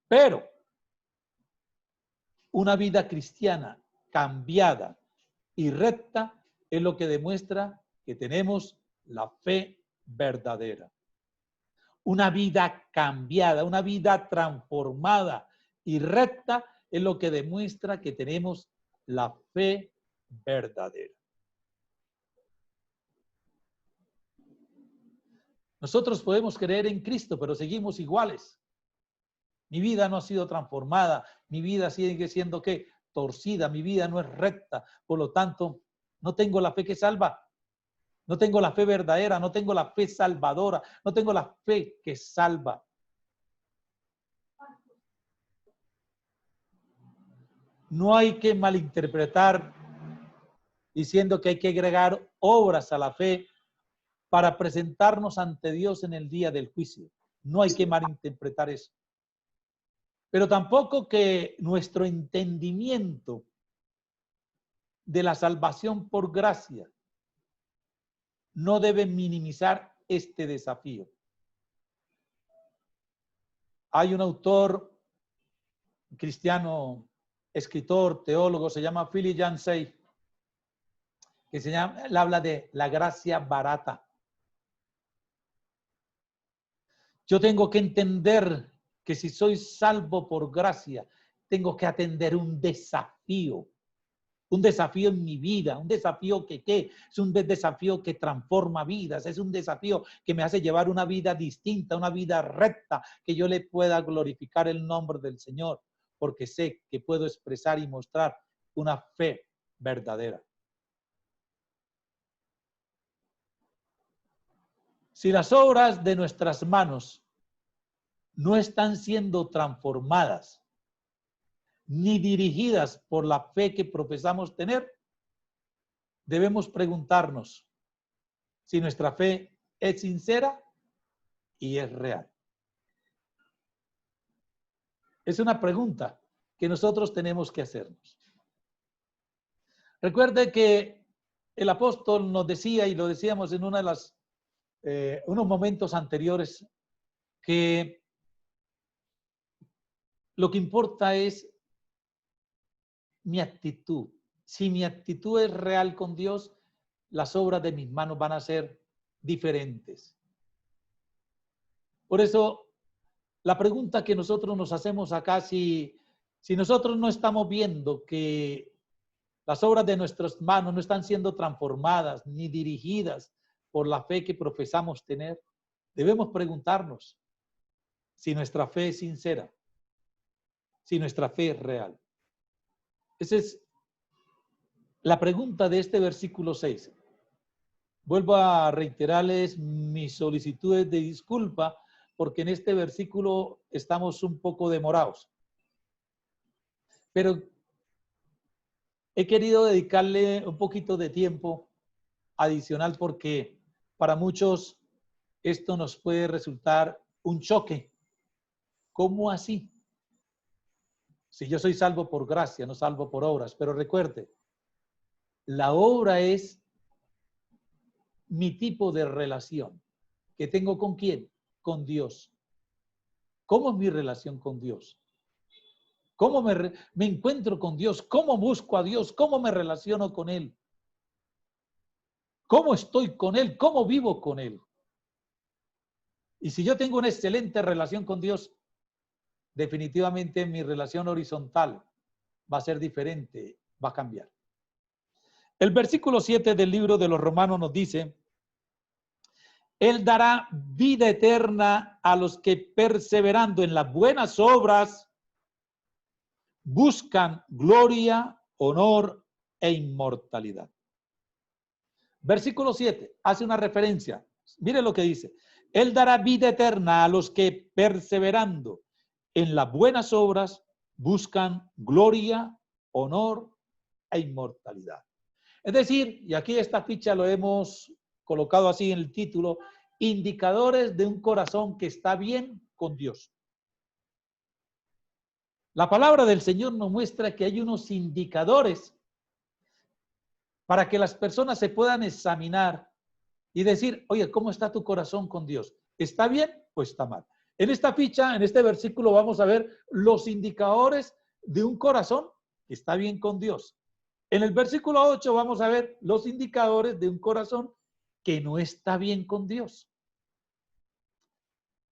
[SPEAKER 1] Pero una vida cristiana cambiada y recta es lo que demuestra que tenemos la fe verdadera. Una vida cambiada, una vida transformada y recta es lo que demuestra que tenemos la fe verdadera. Nosotros podemos creer en Cristo, pero seguimos iguales. Mi vida no ha sido transformada, mi vida sigue siendo ¿qué? Torcida, mi vida no es recta, por lo tanto, no tengo la fe que salva. No tengo la fe verdadera, no tengo la fe salvadora, no tengo la fe que salva. No hay que malinterpretar diciendo que hay que agregar obras a la fe para presentarnos ante Dios en el día del juicio. No hay que malinterpretar eso. Pero tampoco que nuestro entendimiento de la salvación por gracia no debe minimizar este desafío. Hay un autor cristiano, escritor, teólogo, se llama Philip Yancey, que él habla de la gracia barata. Yo tengo que entender que si soy salvo por gracia, tengo que atender un desafío en mi vida, un desafío que es un desafío que transforma vidas, es un desafío que me hace llevar una vida distinta, una vida recta, que yo le pueda glorificar el nombre del Señor, porque sé que puedo expresar y mostrar una fe verdadera. Si las obras de nuestras manos no están siendo transformadas ni dirigidas por la fe que profesamos tener, debemos preguntarnos si nuestra fe es sincera y es real. Es una pregunta que nosotros tenemos que hacernos. Recuerde que el apóstol nos decía, y lo decíamos en unos momentos anteriores, que lo que importa es mi actitud. Si mi actitud es real con Dios, las obras de mis manos van a ser diferentes. Por eso, la pregunta que nosotros nos hacemos acá, si nosotros no estamos viendo que las obras de nuestras manos no están siendo transformadas ni dirigidas por la fe que profesamos tener, debemos preguntarnos si nuestra fe es sincera, si nuestra fe es real. Esa es la pregunta de este versículo 6. Vuelvo a reiterarles mis solicitudes de disculpa porque en este versículo estamos un poco demorados. Pero he querido dedicarle un poquito de tiempo adicional porque para muchos esto nos puede resultar un choque. ¿Cómo así? Si yo soy salvo por gracia, no salvo por obras. Pero recuerde, la obra es mi tipo de relación que tengo con quién, con Dios. ¿Cómo es mi relación con Dios? ¿Cómo me encuentro con Dios? ¿Cómo busco a Dios? ¿Cómo me relaciono con Él? ¿Cómo estoy con Él? ¿Cómo vivo con Él? Y si yo tengo una excelente relación con Dios, definitivamente mi relación horizontal va a ser diferente, va a cambiar. El versículo 7 del libro de los Romanos nos dice: Él dará vida eterna a los que perseverando en las buenas obras buscan gloria, honor e inmortalidad. Versículo 7 hace una referencia. Mire lo que dice. Él dará vida eterna a los que perseverando en las buenas obras buscan gloria, honor e inmortalidad. Es decir, y aquí esta ficha lo hemos colocado así en el título, indicadores de un corazón que está bien con Dios. La palabra del Señor nos muestra que hay unos indicadores para que las personas se puedan examinar y decir, oye, ¿cómo está tu corazón con Dios? ¿Está bien o está mal? En esta ficha, en este versículo, vamos a ver los indicadores de un corazón que está bien con Dios. En el versículo 8 vamos a ver los indicadores de un corazón que no está bien con Dios.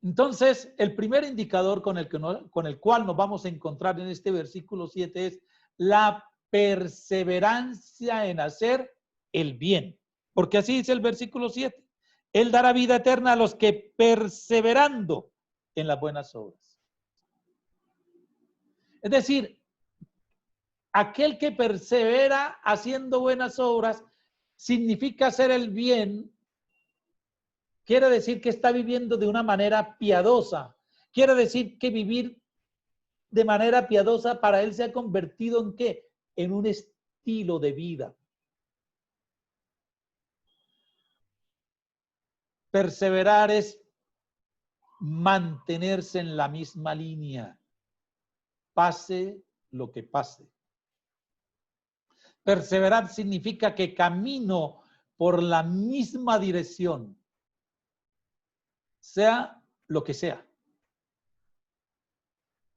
[SPEAKER 1] Entonces, el primer indicador con el cual nos vamos a encontrar en este versículo 7 es la perseverancia en hacer el bien. Porque así dice el versículo 7. Él dará vida eterna a los que perseverando en las buenas obras. Es decir, aquel que persevera haciendo buenas obras significa hacer el bien. Quiere decir que está viviendo de una manera piadosa. Quiere decir que vivir de manera piadosa para él se ha convertido en ¿qué? En un estilo de vida. Perseverar es mantenerse en la misma línea, pase lo que pase. Perseverar significa que camino por la misma dirección, sea lo que sea.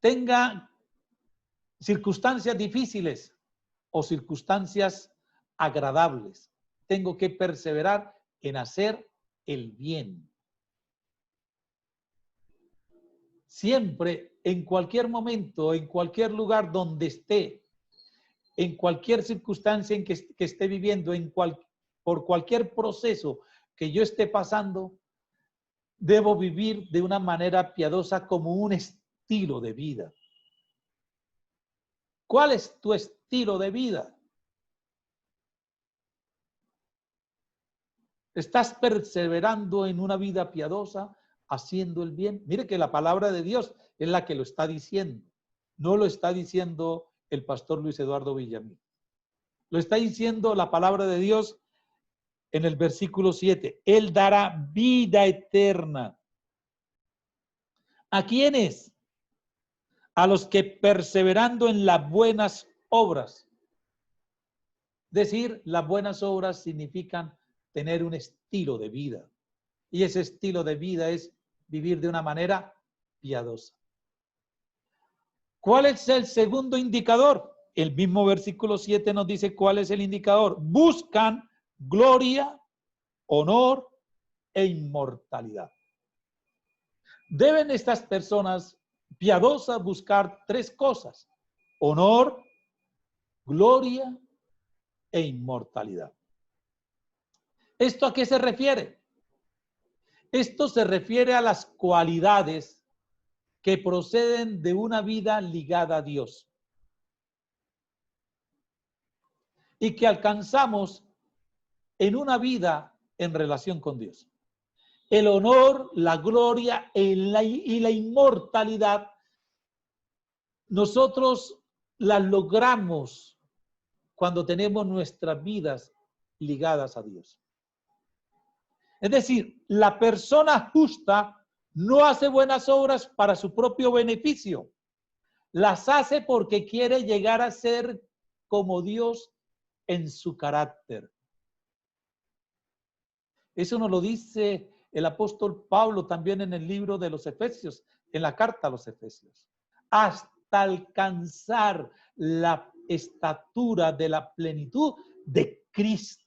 [SPEAKER 1] Tenga circunstancias difíciles o circunstancias agradables. Tengo que perseverar en hacer el bien. Siempre, en cualquier momento, en cualquier lugar donde esté, en cualquier circunstancia en que esté viviendo, por cualquier proceso que yo esté pasando, debo vivir de una manera piadosa como un estilo de vida. ¿Cuál es tu estilo de vida? ¿Estás perseverando en una vida piadosa, haciendo el bien? Mire que la palabra de Dios es la que lo está diciendo. No lo está diciendo el pastor Luis Eduardo Villamil. Lo está diciendo la palabra de Dios en el versículo 7. Él dará vida eterna. ¿A quiénes? A los que perseverando en las buenas obras. Decir, las buenas obras significan tener un estilo de vida. Y ese estilo de vida es vivir de una manera piadosa. ¿Cuál es el segundo indicador? El mismo versículo 7 nos dice cuál es el indicador. Buscan gloria, honor e inmortalidad. Deben estas personas piadosas buscar tres cosas: honor, gloria e inmortalidad. ¿Esto a qué se refiere? Esto se refiere a las cualidades que proceden de una vida ligada a Dios y que alcanzamos en una vida en relación con Dios. El honor, la gloria y la inmortalidad, nosotros las logramos cuando tenemos nuestras vidas ligadas a Dios. Es decir, la persona justa no hace buenas obras para su propio beneficio. Las hace porque quiere llegar a ser como Dios en su carácter. Eso nos lo dice el apóstol Pablo también en el libro de los Efesios, en la carta a los Efesios. Hasta alcanzar la estatura de la plenitud de Cristo.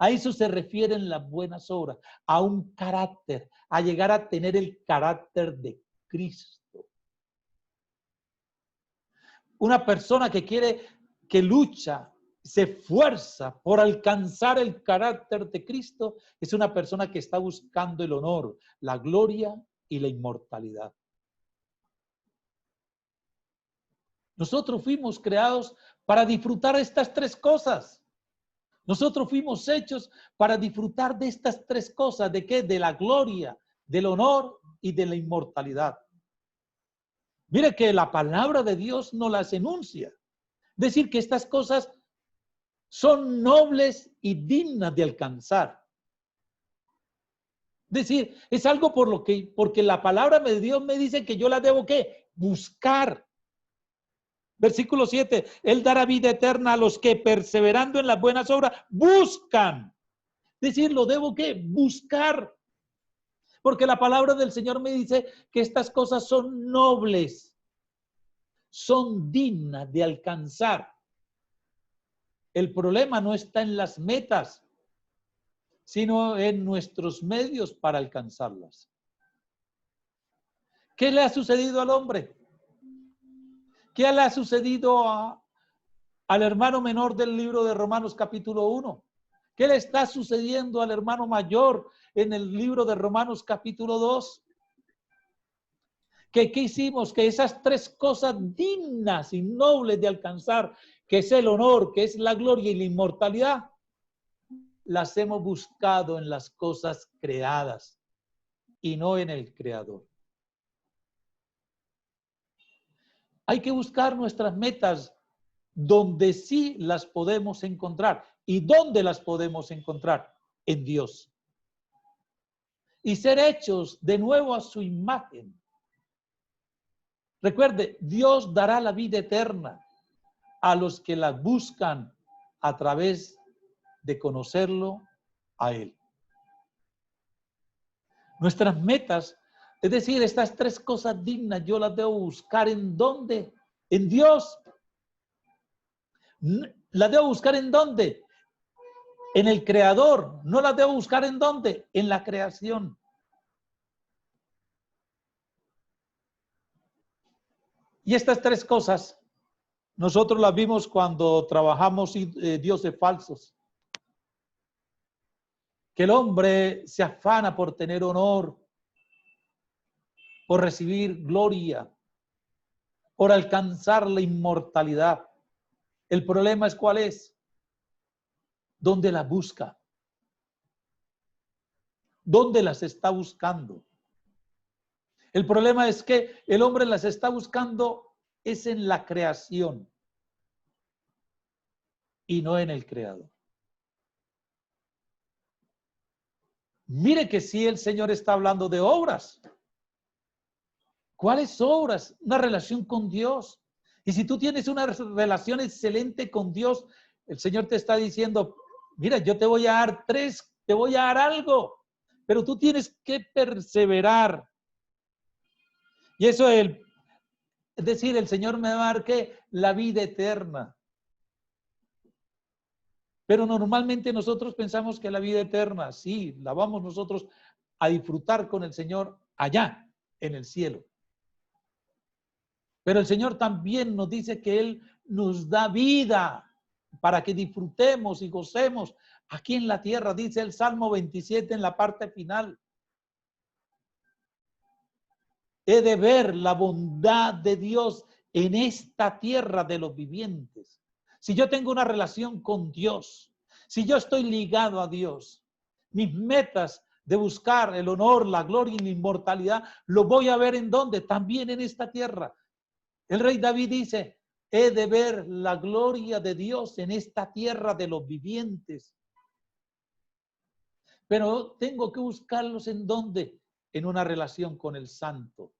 [SPEAKER 1] A eso se refieren las buenas obras, a un carácter, a llegar a tener el carácter de Cristo. Una persona que quiere, que lucha, se esfuerza por alcanzar el carácter de Cristo, es una persona que está buscando el honor, la gloria y la inmortalidad. Nosotros fuimos creados para disfrutar estas tres cosas. Nosotros fuimos hechos para disfrutar de estas tres cosas. ¿De qué? De la gloria, del honor y de la inmortalidad. Mire que la palabra de Dios no las enuncia. Decir que estas cosas son nobles y dignas de alcanzar. Es decir, es algo porque la palabra de Dios me dice que yo la debo ¿qué? Buscar. Versículo 7, Él dará vida eterna a los que perseverando en las buenas obras buscan. Es decir, lo debo ¿qué? Buscar. Porque la palabra del Señor me dice que estas cosas son nobles, son dignas de alcanzar. El problema no está en las metas, sino en nuestros medios para alcanzarlas. ¿Qué le ha sucedido al hombre? ¿Qué le ha sucedido al hermano menor del libro de Romanos capítulo 1? ¿Qué le está sucediendo al hermano mayor en el libro de Romanos capítulo 2? ¿Qué hicimos? Que esas tres cosas dignas y nobles de alcanzar, que es el honor, que es la gloria y la inmortalidad, las hemos buscado en las cosas creadas y no en el Creador. Hay que buscar nuestras metas donde sí las podemos encontrar. ¿Y dónde las podemos encontrar? En Dios. Y ser hechos de nuevo a su imagen. Recuerde, Dios dará la vida eterna a los que la buscan a través de conocerlo a Él. Nuestras metas, es decir, estas tres cosas dignas, yo las debo buscar ¿en dónde? En Dios. ¿Las debo buscar en dónde? En el Creador. ¿No las debo buscar en dónde? En la creación. Y estas tres cosas, nosotros las vimos cuando trabajamos dioses falsos. Que el hombre se afana por tener honor, por recibir gloria, por alcanzar la inmortalidad. El problema es ¿cuál es? ¿Dónde la busca? ¿Dónde las está buscando? El problema es que el hombre las está buscando es en la creación y no en el Creador. Mire que sí, el Señor está hablando de obras. ¿Cuáles obras? Una relación con Dios. Y si tú tienes una relación excelente con Dios, el Señor te está diciendo, mira, yo te voy a dar te voy a dar algo, pero tú tienes que perseverar. Y eso es decir, el Señor me va a dar ¿qué? La vida eterna. Pero normalmente nosotros pensamos que la vida eterna, sí, la vamos nosotros a disfrutar con el Señor allá, en el cielo. Pero el Señor también nos dice que Él nos da vida para que disfrutemos y gocemos aquí en la tierra, dice el Salmo 27 en la parte final. He de ver la bondad de Dios en esta tierra de los vivientes. Si yo tengo una relación con Dios, si yo estoy ligado a Dios, mis metas de buscar el honor, la gloria y la inmortalidad, lo voy a ver ¿en dónde? También en esta tierra. El rey David dice, he de ver la gloria de Dios en esta tierra de los vivientes. Pero tengo que buscarlos ¿en dónde? En una relación con el santo,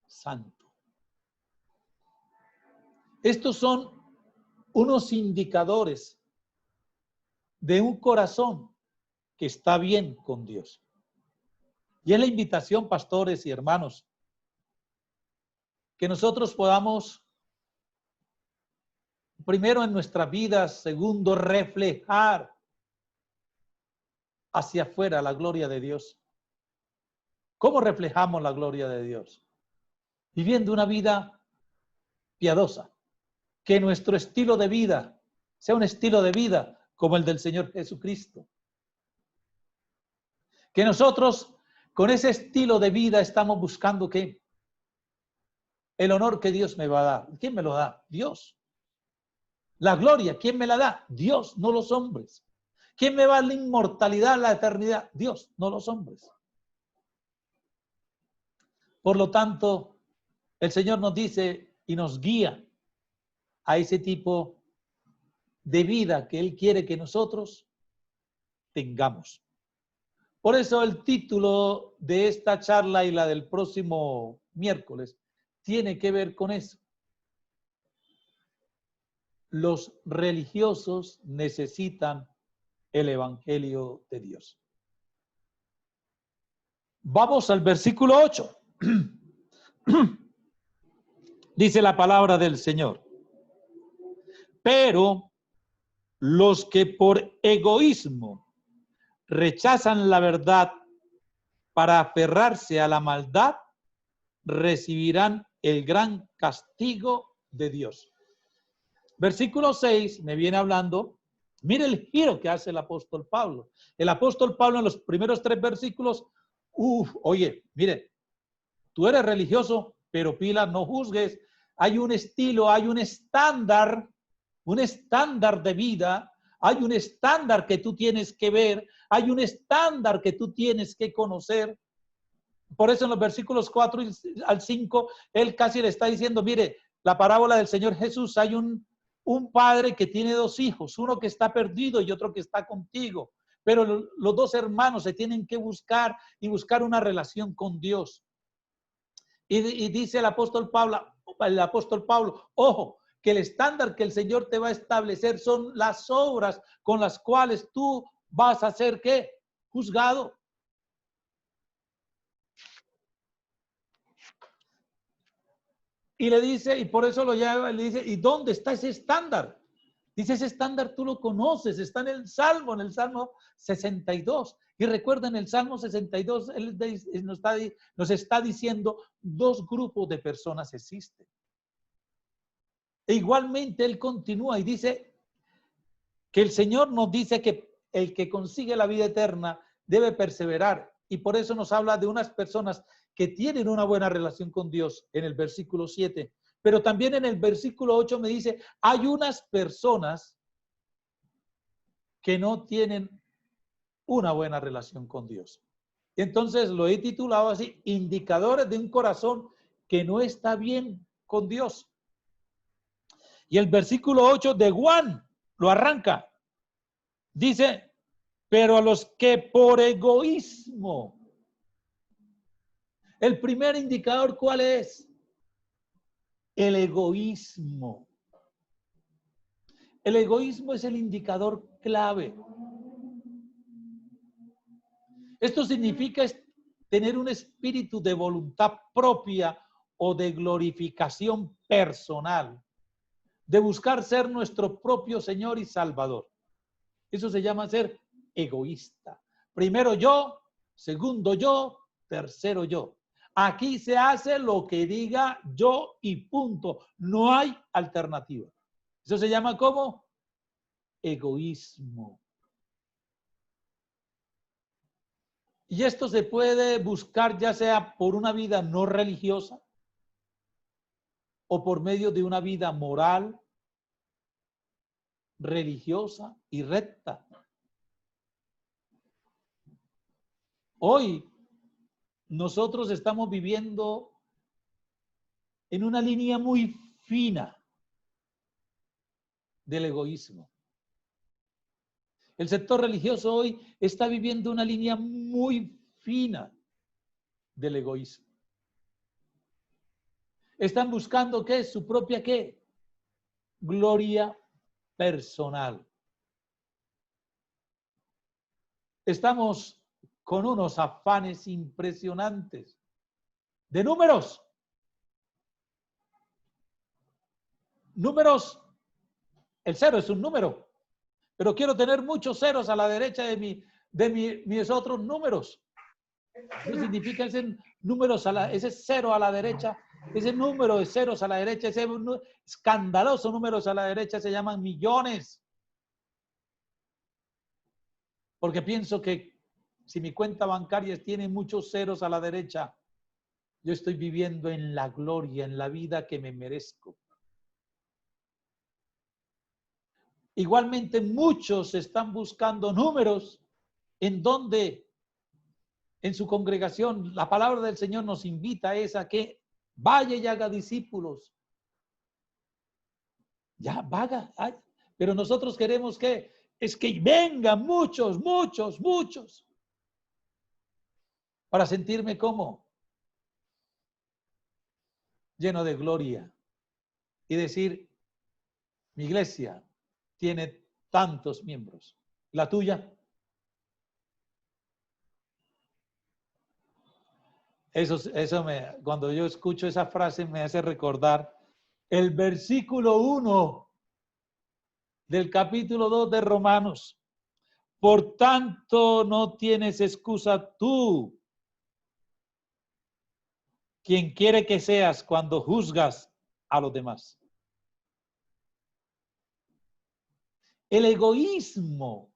[SPEAKER 1] santo. Estos son unos indicadores de un corazón que está bien con Dios. Y es la invitación, pastores y hermanos, que nosotros podamos, primero en nuestras vidas, segundo, reflejar hacia afuera la gloria de Dios. ¿Cómo reflejamos la gloria de Dios? Viviendo una vida piadosa. Que nuestro estilo de vida sea un estilo de vida como el del Señor Jesucristo. Que nosotros con ese estilo de vida estamos buscando ¿qué? El honor que Dios me va a dar. ¿Quién me lo da? Dios. La gloria, ¿quién me la da? Dios, no los hombres. ¿Quién me va a dar la inmortalidad, la eternidad? Dios, no los hombres. Por lo tanto, el Señor nos dice y nos guía a ese tipo de vida que Él quiere que nosotros tengamos. Por eso el título de esta charla y la del próximo miércoles tiene que ver con eso. Los religiosos necesitan el Evangelio de Dios. Vamos al versículo 8. Dice la palabra del Señor. Pero los que por egoísmo rechazan la verdad para aferrarse a la maldad, recibirán el gran castigo de Dios. Versículo 6 me viene hablando, mire el giro que hace el apóstol Pablo. El apóstol Pablo en los primeros 3 versículos, oye, mire, tú eres religioso, pero pila, no juzgues. Hay un estilo, hay un estándar de vida, hay un estándar que tú tienes que ver, hay un estándar que tú tienes que conocer. Por eso en los versículos 4 al 5, él casi le está diciendo, mire, la parábola del Señor Jesús, hay un padre que tiene 2 hijos, uno que está perdido y otro que está contigo. Pero los 2 hermanos se tienen que buscar y buscar una relación con Dios. Y dice el apóstol Pablo, ojo, que el estándar que el Señor te va a establecer son las obras con las cuales tú vas a ser, ¿qué? Juzgado. Y le dice, y por eso lo llama, le dice, ¿y dónde está ese estándar? Dice, ese estándar tú lo conoces, está en el Salmo 62. Y recuerda, en el Salmo 62, él nos está diciendo 2 grupos de personas existen. E igualmente él continúa y dice que el Señor nos dice que el que consigue la vida eterna debe perseverar. Y por eso nos habla de unas personas que tienen una buena relación con Dios en el versículo 7. Pero también en el versículo 8 me dice, hay unas personas que no tienen una buena relación con Dios. Entonces lo he titulado así, indicadores de un corazón que no está bien con Dios. Y el versículo 8 de Juan lo arranca. Dice, pero a los que por egoísmo. El primer indicador, ¿cuál es? El egoísmo. El egoísmo es el indicador clave. Esto significa tener un espíritu de voluntad propia o de glorificación personal, de buscar ser nuestro propio Señor y Salvador. Eso se llama ser egoísta. Primero yo, segundo yo, tercero yo. Aquí se hace lo que diga yo y punto. No hay alternativa. Eso se llama ¿cómo? Egoísmo. Y esto se puede buscar ya sea por una vida no religiosa o por medio de una vida moral, religiosa y recta. Hoy nosotros estamos viviendo en una línea muy fina del egoísmo. El sector religioso hoy está viviendo una línea muy fina del egoísmo. Están buscando ¿qué? Su propia ¿qué? Gloria personal. Estamos con unos afanes impresionantes de números. Números, el 0 es un número, pero quiero tener muchos ceros a la derecha de mis otros números. Eso significa ese números ese 0 a la derecha, ese número de ceros a la derecha, ese escandaloso números a la derecha se llaman millones. Porque pienso que si mi cuenta bancaria tiene muchos ceros a la derecha, yo estoy viviendo en la gloria, en la vida que me merezco. Igualmente muchos están buscando números en donde en su congregación, la palabra del Señor nos invita a que vaya y haga discípulos. Ya, vaga. Ay, pero nosotros queremos que vengan muchos, muchos, muchos. Para sentirme como lleno de gloria y decir, mi iglesia tiene tantos miembros. ¿La tuya? Cuando yo escucho esa frase me hace recordar el versículo 1 del capítulo 2 de Romanos. Por tanto, no tienes excusa tú, quien quiere que seas cuando juzgas a los demás. El egoísmo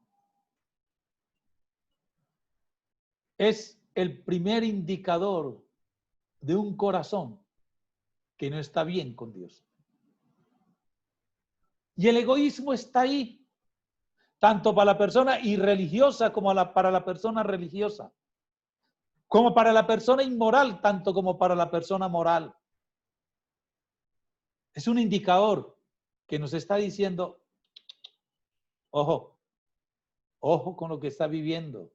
[SPEAKER 1] es el primer indicador de un corazón que no está bien con Dios. Y el egoísmo está ahí, tanto para la persona irreligiosa como para la persona religiosa, como para la persona inmoral, tanto como para la persona moral. Es un indicador que nos está diciendo, ojo, ojo con lo que está viviendo,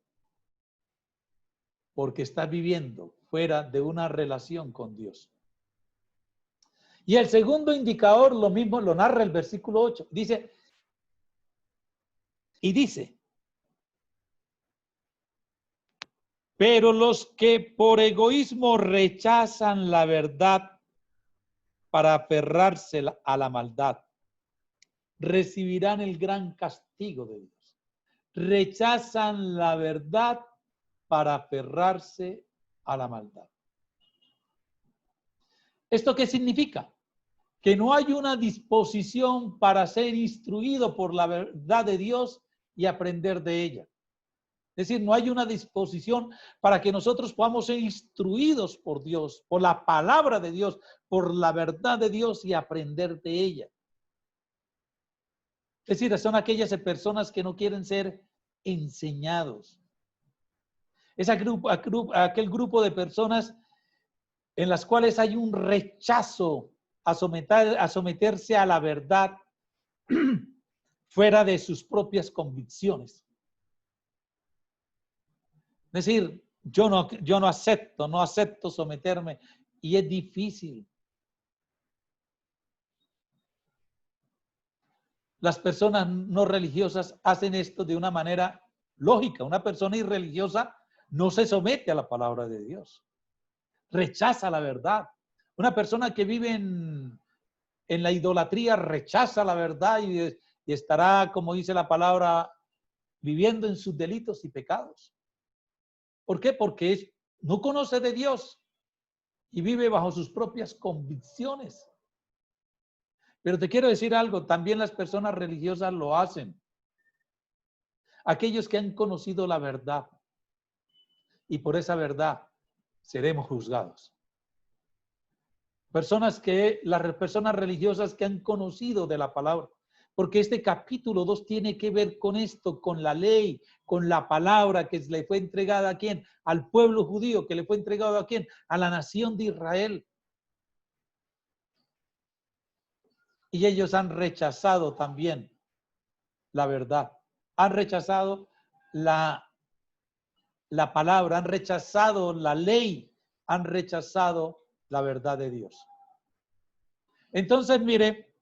[SPEAKER 1] porque está viviendo fuera de una relación con Dios. Y el segundo indicador, lo mismo lo narra el versículo 8, dice, pero los que por egoísmo rechazan la verdad para aferrarse a la maldad, recibirán el gran castigo de Dios. Rechazan la verdad para aferrarse a la maldad. ¿Esto qué significa? Que no hay una disposición para ser instruido por la verdad de Dios y aprender de ella. Es decir, no hay una disposición para que nosotros podamos ser instruidos por Dios, por la palabra de Dios, por la verdad de Dios y aprender de ella. Es decir, son aquellas personas que no quieren ser enseñados. Es aquel grupo de personas en las cuales hay un rechazo a someterse a la verdad fuera de sus propias convicciones. Es decir, yo no acepto someterme y es difícil. Las personas no religiosas hacen esto de una manera lógica. Una persona irreligiosa no se somete a la palabra de Dios. Rechaza la verdad. Una persona que vive en la idolatría rechaza la verdad y estará, como dice la palabra, viviendo en sus delitos y pecados. ¿Por qué? Porque no conoce de Dios y vive bajo sus propias convicciones. Pero te quiero decir algo, también las personas religiosas lo hacen. Aquellos que han conocido la verdad y por esa verdad seremos juzgados. Las personas religiosas que han conocido de la palabra. Porque este capítulo 2 tiene que ver con esto, con la ley, con la palabra que le fue entregada ¿a quién? Al pueblo judío, que le fue entregado ¿a quién? A la nación de Israel. Y ellos han rechazado también la verdad. Han rechazado la palabra, han rechazado la ley, han rechazado la verdad de Dios. Entonces, mire,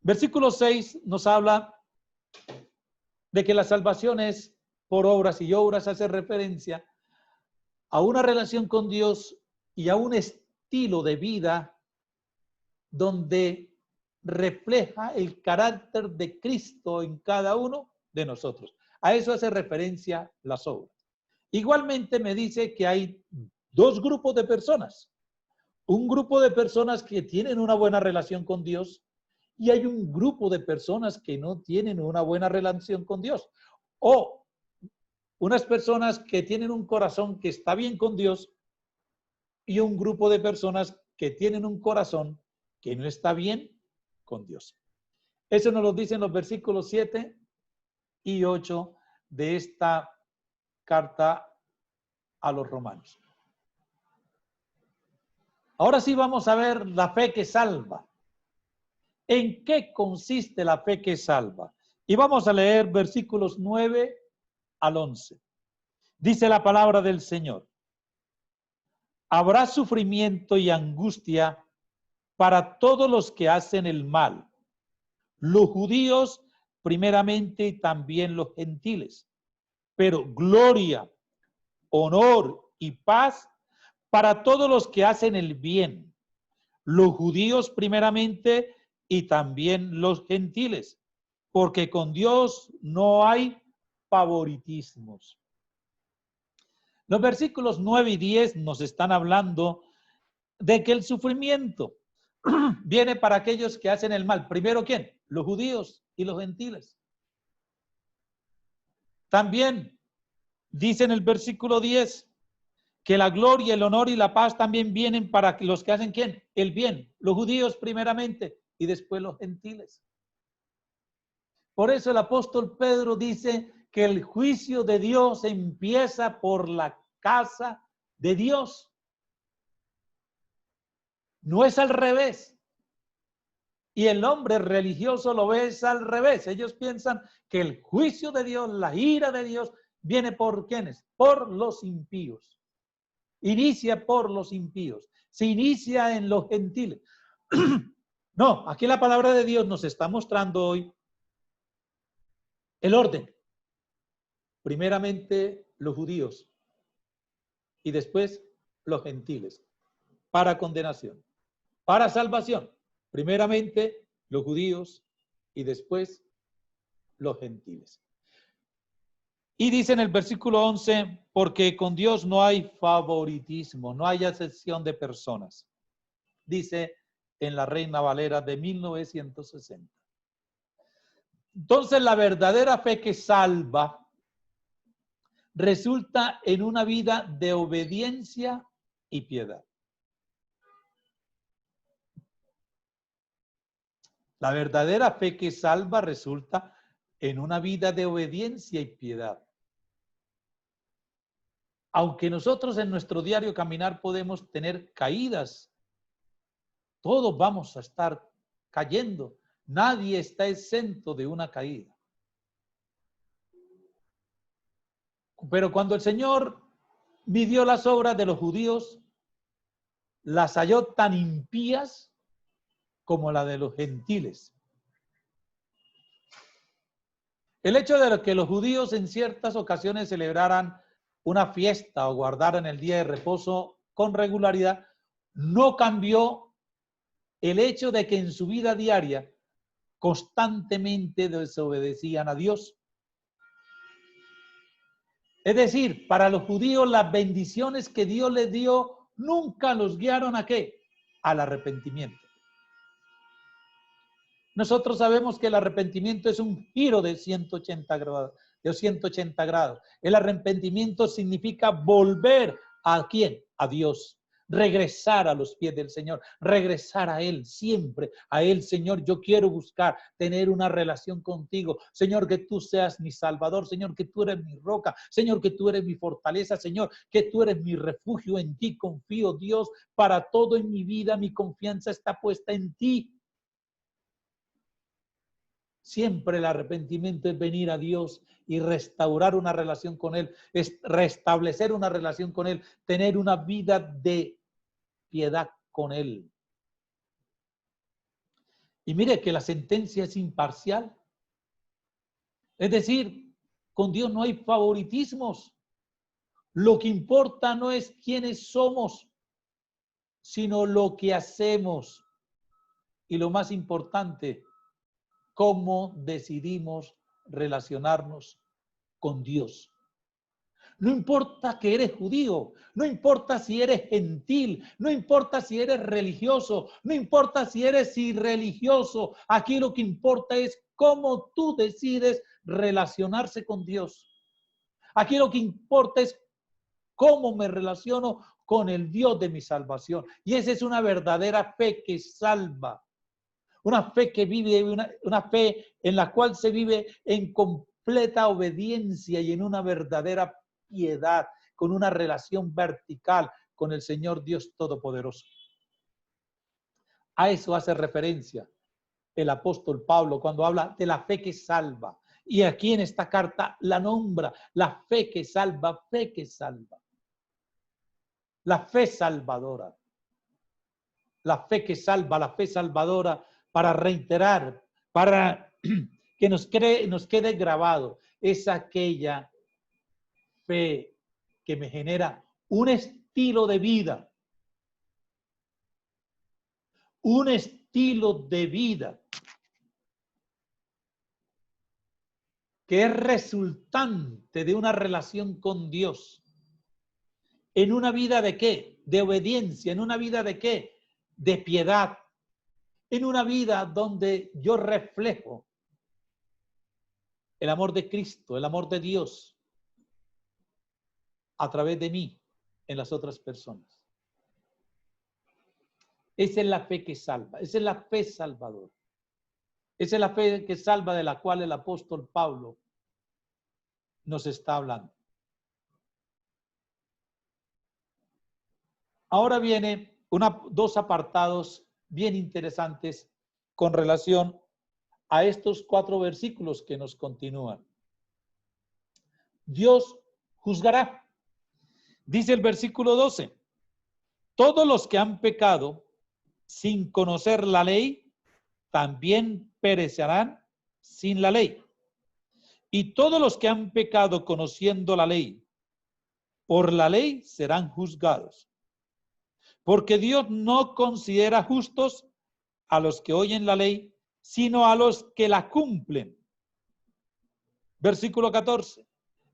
[SPEAKER 1] versículo 6 nos habla de que la salvación es por obras y obras, hace referencia a una relación con Dios y a un estilo de vida donde refleja el carácter de Cristo en cada uno de nosotros. A eso hace referencia las obras. Igualmente me dice que hay dos grupos de personas. Un grupo de personas que tienen una buena relación con Dios y hay un grupo de personas que no tienen una buena relación con Dios. O unas personas que tienen un corazón que está bien con Dios y un grupo de personas que tienen un corazón que no está bien con Dios. Eso nos lo dicen los versículos 7 y 8 de esta carta a los romanos. Ahora sí vamos a ver la fe que salva. ¿En qué consiste la fe que salva? Y vamos a leer versículos 9 al 11. Dice la palabra del Señor: habrá sufrimiento y angustia para todos los que hacen el mal, los judíos primeramente y también los gentiles, pero gloria, honor y paz para todos los que hacen el bien, los judíos primeramente y también los gentiles, porque con Dios no hay favoritismos. Los versículos 9 y 10 nos están hablando de que el sufrimiento viene para aquellos que hacen el mal. Primero, ¿quién? Los judíos y los gentiles. También dice en el versículo 10 que la gloria, el honor y la paz también vienen para los que hacen ¿quién? El bien. Los judíos primeramente y después los gentiles. Por eso el apóstol Pedro dice que el juicio de Dios empieza por la casa de Dios. No es al revés. Y el hombre religioso lo ve es al revés. Ellos piensan que el juicio de Dios, la ira de Dios, viene por ¿quiénes? Por los impíos. Inicia por los impíos. Se inicia en los gentiles. No, aquí la palabra de Dios nos está mostrando hoy el orden. Primeramente los judíos y después los gentiles. Para condenación. Para salvación. Primeramente los judíos y después los gentiles. Y dice en el versículo 11, porque con Dios no hay favoritismo, no hay acepción de personas. Dice en la Reina Valera de 1960. Entonces la verdadera fe que salva resulta en una vida de obediencia y piedad. La verdadera fe que salva resulta en una vida de obediencia y piedad. Aunque nosotros en nuestro diario caminar podemos tener caídas, todos vamos a estar cayendo. Nadie está exento de una caída. Pero cuando el Señor midió las obras de los judíos, las halló tan impías como la de los gentiles. El hecho de que los judíos en ciertas ocasiones celebraran una fiesta o guardaran el día de reposo con regularidad, no cambió el hecho de que en su vida diaria constantemente desobedecían a Dios. Es decir, para los judíos las bendiciones que Dios les dio nunca los guiaron ¿a qué? Al arrepentimiento. Nosotros sabemos que el arrepentimiento es un giro de 180 grados. El arrepentimiento significa volver ¿a quién? A Dios. Regresar a los pies del Señor, regresar a Él siempre, a Él, Señor, yo quiero buscar, tener una relación contigo, Señor, que tú seas mi Salvador, Señor, que tú eres mi roca, Señor, que tú eres mi fortaleza, Señor, que tú eres mi refugio, en ti confío, Dios, para todo en mi vida, mi confianza está puesta en ti. Siempre el arrepentimiento es venir a Dios y restaurar una relación con Él, es restablecer una relación con Él, tener una vida de piedad con Él. Y mire que la sentencia es imparcial. Es decir, con Dios no hay favoritismos. Lo que importa no es quiénes somos, sino lo que hacemos. Y lo más importante, cómo decidimos relacionarnos con Dios. No importa que eres judío, no importa si eres gentil, no importa si eres religioso, no importa si eres irreligioso. Aquí lo que importa es cómo tú decides relacionarse con Dios. Aquí lo que importa es cómo me relaciono con el Dios de mi salvación. Y esa es una verdadera fe que salva. Una fe que vive, una fe en la cual se vive en completa obediencia y en una verdadera piedad. con una relación vertical con el Señor Dios Todopoderoso. A eso hace referencia el apóstol Pablo cuando habla de la fe que salva. Y aquí en esta carta la nombra, la fe que salva, fe que salva. La fe salvadora. La fe que salva, la fe salvadora, para reiterar, para que nos quede grabado, es aquella fe que me genera un estilo de vida. Un estilo de vida que es resultante de una relación con Dios. ¿En una vida de qué? De obediencia. ¿En una vida de qué? De piedad. En una vida donde yo reflejo el amor de Cristo, el amor de Dios a través de mí en las otras personas. Esa es la fe que salva. Esa es la fe salvadora. Esa es la fe que salva, de la cual el apóstol Pablo nos está hablando. Ahora viene dos apartados bien interesantes con relación a estos 4 versículos que nos continúan. Dios juzgará. Dice el versículo 12, todos los que han pecado sin conocer la ley, también perecerán sin la ley. Y todos los que han pecado conociendo la ley, por la ley serán juzgados. Porque Dios no considera justos a los que oyen la ley, sino a los que la cumplen. Versículo 14.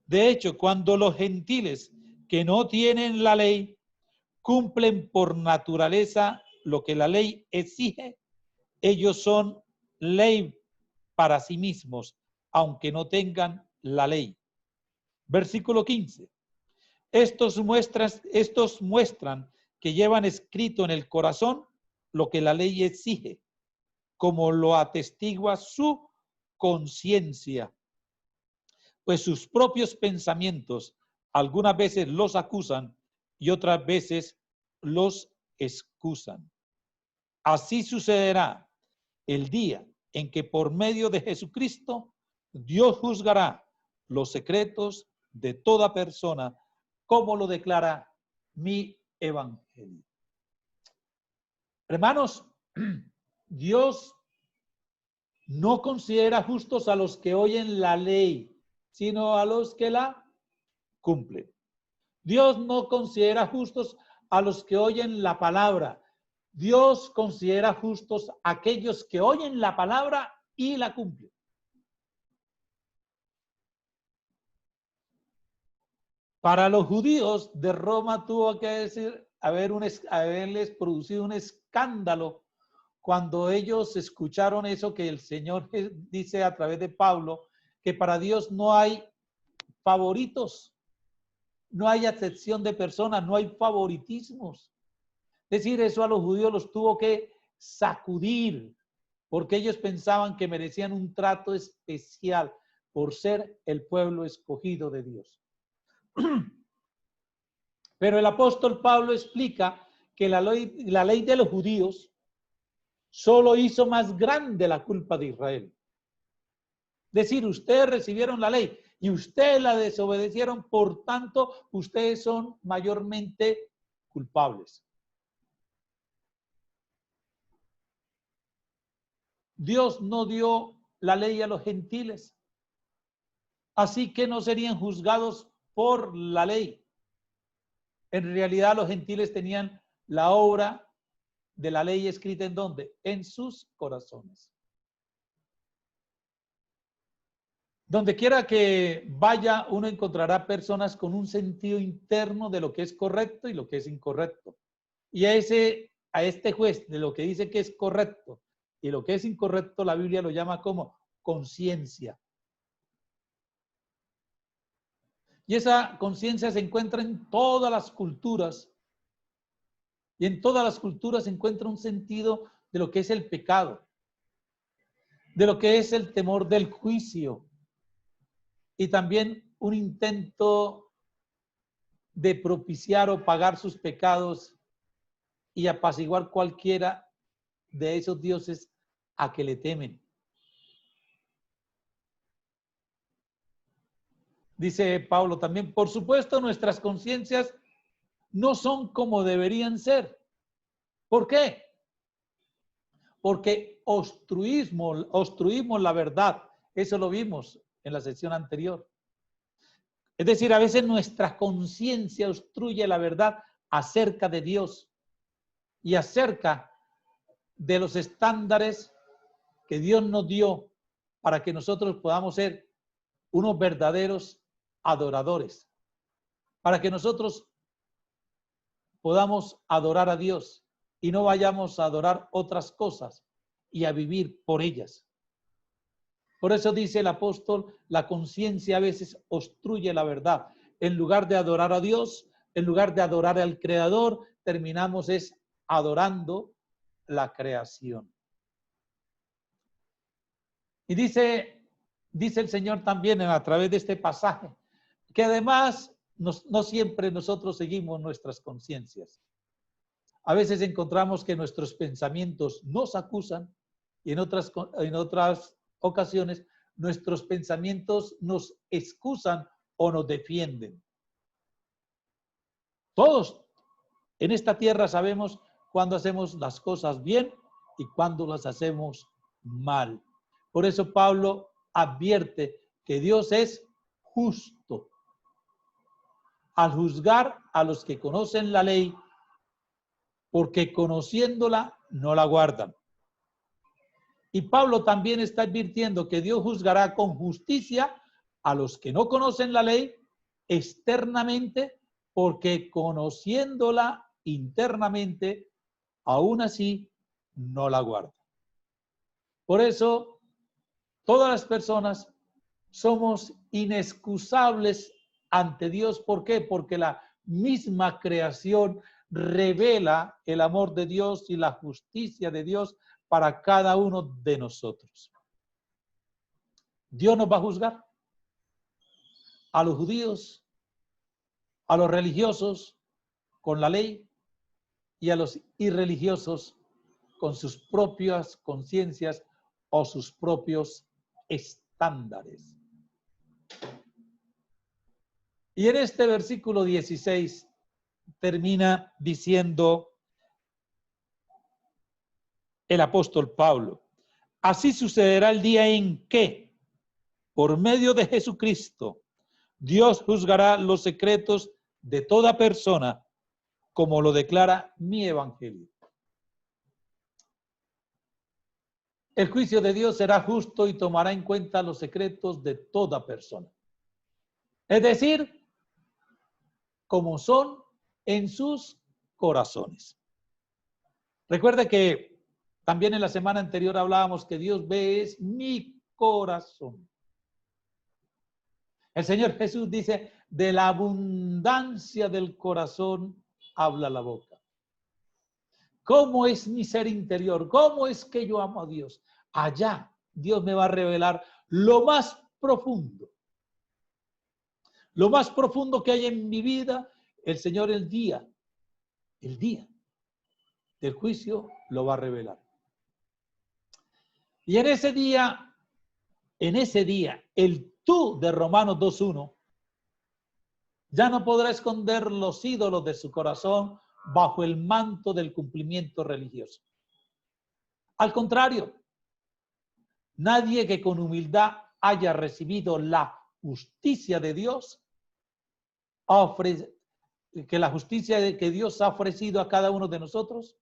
[SPEAKER 1] De hecho, cuando los gentiles que no tienen la ley cumplen por naturaleza lo que la ley exige, ellos son ley para sí mismos, aunque no tengan la ley. Versículo 15. Estos muestran que llevan escrito en el corazón lo que la ley exige, como lo atestigua su conciencia, pues sus propios pensamientos algunas veces los acusan y otras veces los excusan. Así sucederá el día en que por medio de Jesucristo Dios juzgará los secretos de toda persona, como lo declara mi evangelio. Hermanos, Dios no considera justos a los que oyen la ley, sino a los que la cumplen. Dios no considera justos a los que oyen la palabra. Dios considera justos a aquellos que oyen la palabra y la cumplen. Para los judíos de Roma tuvo que decir haberles producido un escándalo cuando ellos escucharon eso que el Señor dice a través de Pablo, que para Dios no hay favoritos, no hay acepción de personas, no hay favoritismos. Es decir, eso a los judíos los tuvo que sacudir, porque ellos pensaban que merecían un trato especial por ser el pueblo escogido de Dios. Pero el apóstol Pablo explica que la ley de los judíos solo hizo más grande la culpa de Israel. Es decir, ustedes recibieron la ley y ustedes la desobedecieron, por tanto, ustedes son mayormente culpables. Dios no dio la ley a los gentiles, así que no serían juzgados por la ley. En realidad, los gentiles tenían la obra de la ley escrita ¿en dónde? En sus corazones. Donde quiera que vaya, uno encontrará personas con un sentido interno de lo que es correcto y lo que es incorrecto. Y a este juez de lo que dice que es correcto y lo que es incorrecto, la Biblia lo llama como conciencia. Y esa conciencia se encuentra en todas las culturas. Y en todas las culturas se encuentra un sentido de lo que es el pecado, de lo que es el temor del juicio y también un intento de propiciar o pagar sus pecados y apaciguar cualquiera de esos dioses a que le temen. Dice Pablo también, por supuesto, nuestras conciencias no son como deberían ser. ¿Por qué? Porque obstruimos la verdad. Eso lo vimos en la sesión anterior. Es decir, a veces nuestra conciencia obstruye la verdad acerca de Dios y acerca de los estándares que Dios nos dio para que nosotros podamos ser unos verdaderos adoradores, para que nosotros podamos adorar a Dios y no vayamos a adorar otras cosas y a vivir por ellas. Por eso dice el apóstol, la conciencia a veces obstruye la verdad. En lugar de adorar a Dios, en lugar de adorar al Creador, terminamos es adorando la creación. Y dice el Señor también a través de este pasaje, que además no siempre nosotros seguimos nuestras conciencias. A veces encontramos que nuestros pensamientos nos acusan y en otras ocasiones nuestros pensamientos nos excusan o nos defienden. Todos en esta tierra sabemos cuándo hacemos las cosas bien y cuándo las hacemos mal. Por eso Pablo advierte que Dios es justo al juzgar a los que conocen la ley, porque conociéndola no la guardan. Y Pablo también está advirtiendo que Dios juzgará con justicia a los que no conocen la ley externamente, porque conociéndola internamente, aún así no la guardan. Por eso, todas las personas somos inexcusables ante Dios. ¿Por qué? Porque la misma creación revela el amor de Dios y la justicia de Dios para cada uno de nosotros. Dios nos va a juzgar a los judíos, a los religiosos con la ley y a los irreligiosos con sus propias conciencias o sus propios estándares. Y en este versículo 16 termina diciendo el apóstol Pablo, así sucederá el día en que, por medio de Jesucristo, Dios juzgará los secretos de toda persona, como lo declara mi evangelio. El juicio de Dios será justo y tomará en cuenta los secretos de toda persona. Es decir, como son en sus corazones. Recuerde que también en la semana anterior hablábamos que Dios ve es mi corazón. El Señor Jesús dice, de la abundancia del corazón habla la boca. ¿Cómo es mi ser interior? ¿Cómo es que yo amo a Dios? Allá Dios me va a revelar lo más profundo. Lo más profundo que hay en mi vida, el Señor el día del juicio lo va a revelar. Y en ese día, el tú de Romanos 2:1 ya no podrá esconder los ídolos de su corazón bajo el manto del cumplimiento religioso. Al contrario, nadie que con humildad haya recibido la justicia de Dios, que la justicia que Dios ha ofrecido a cada uno de nosotros,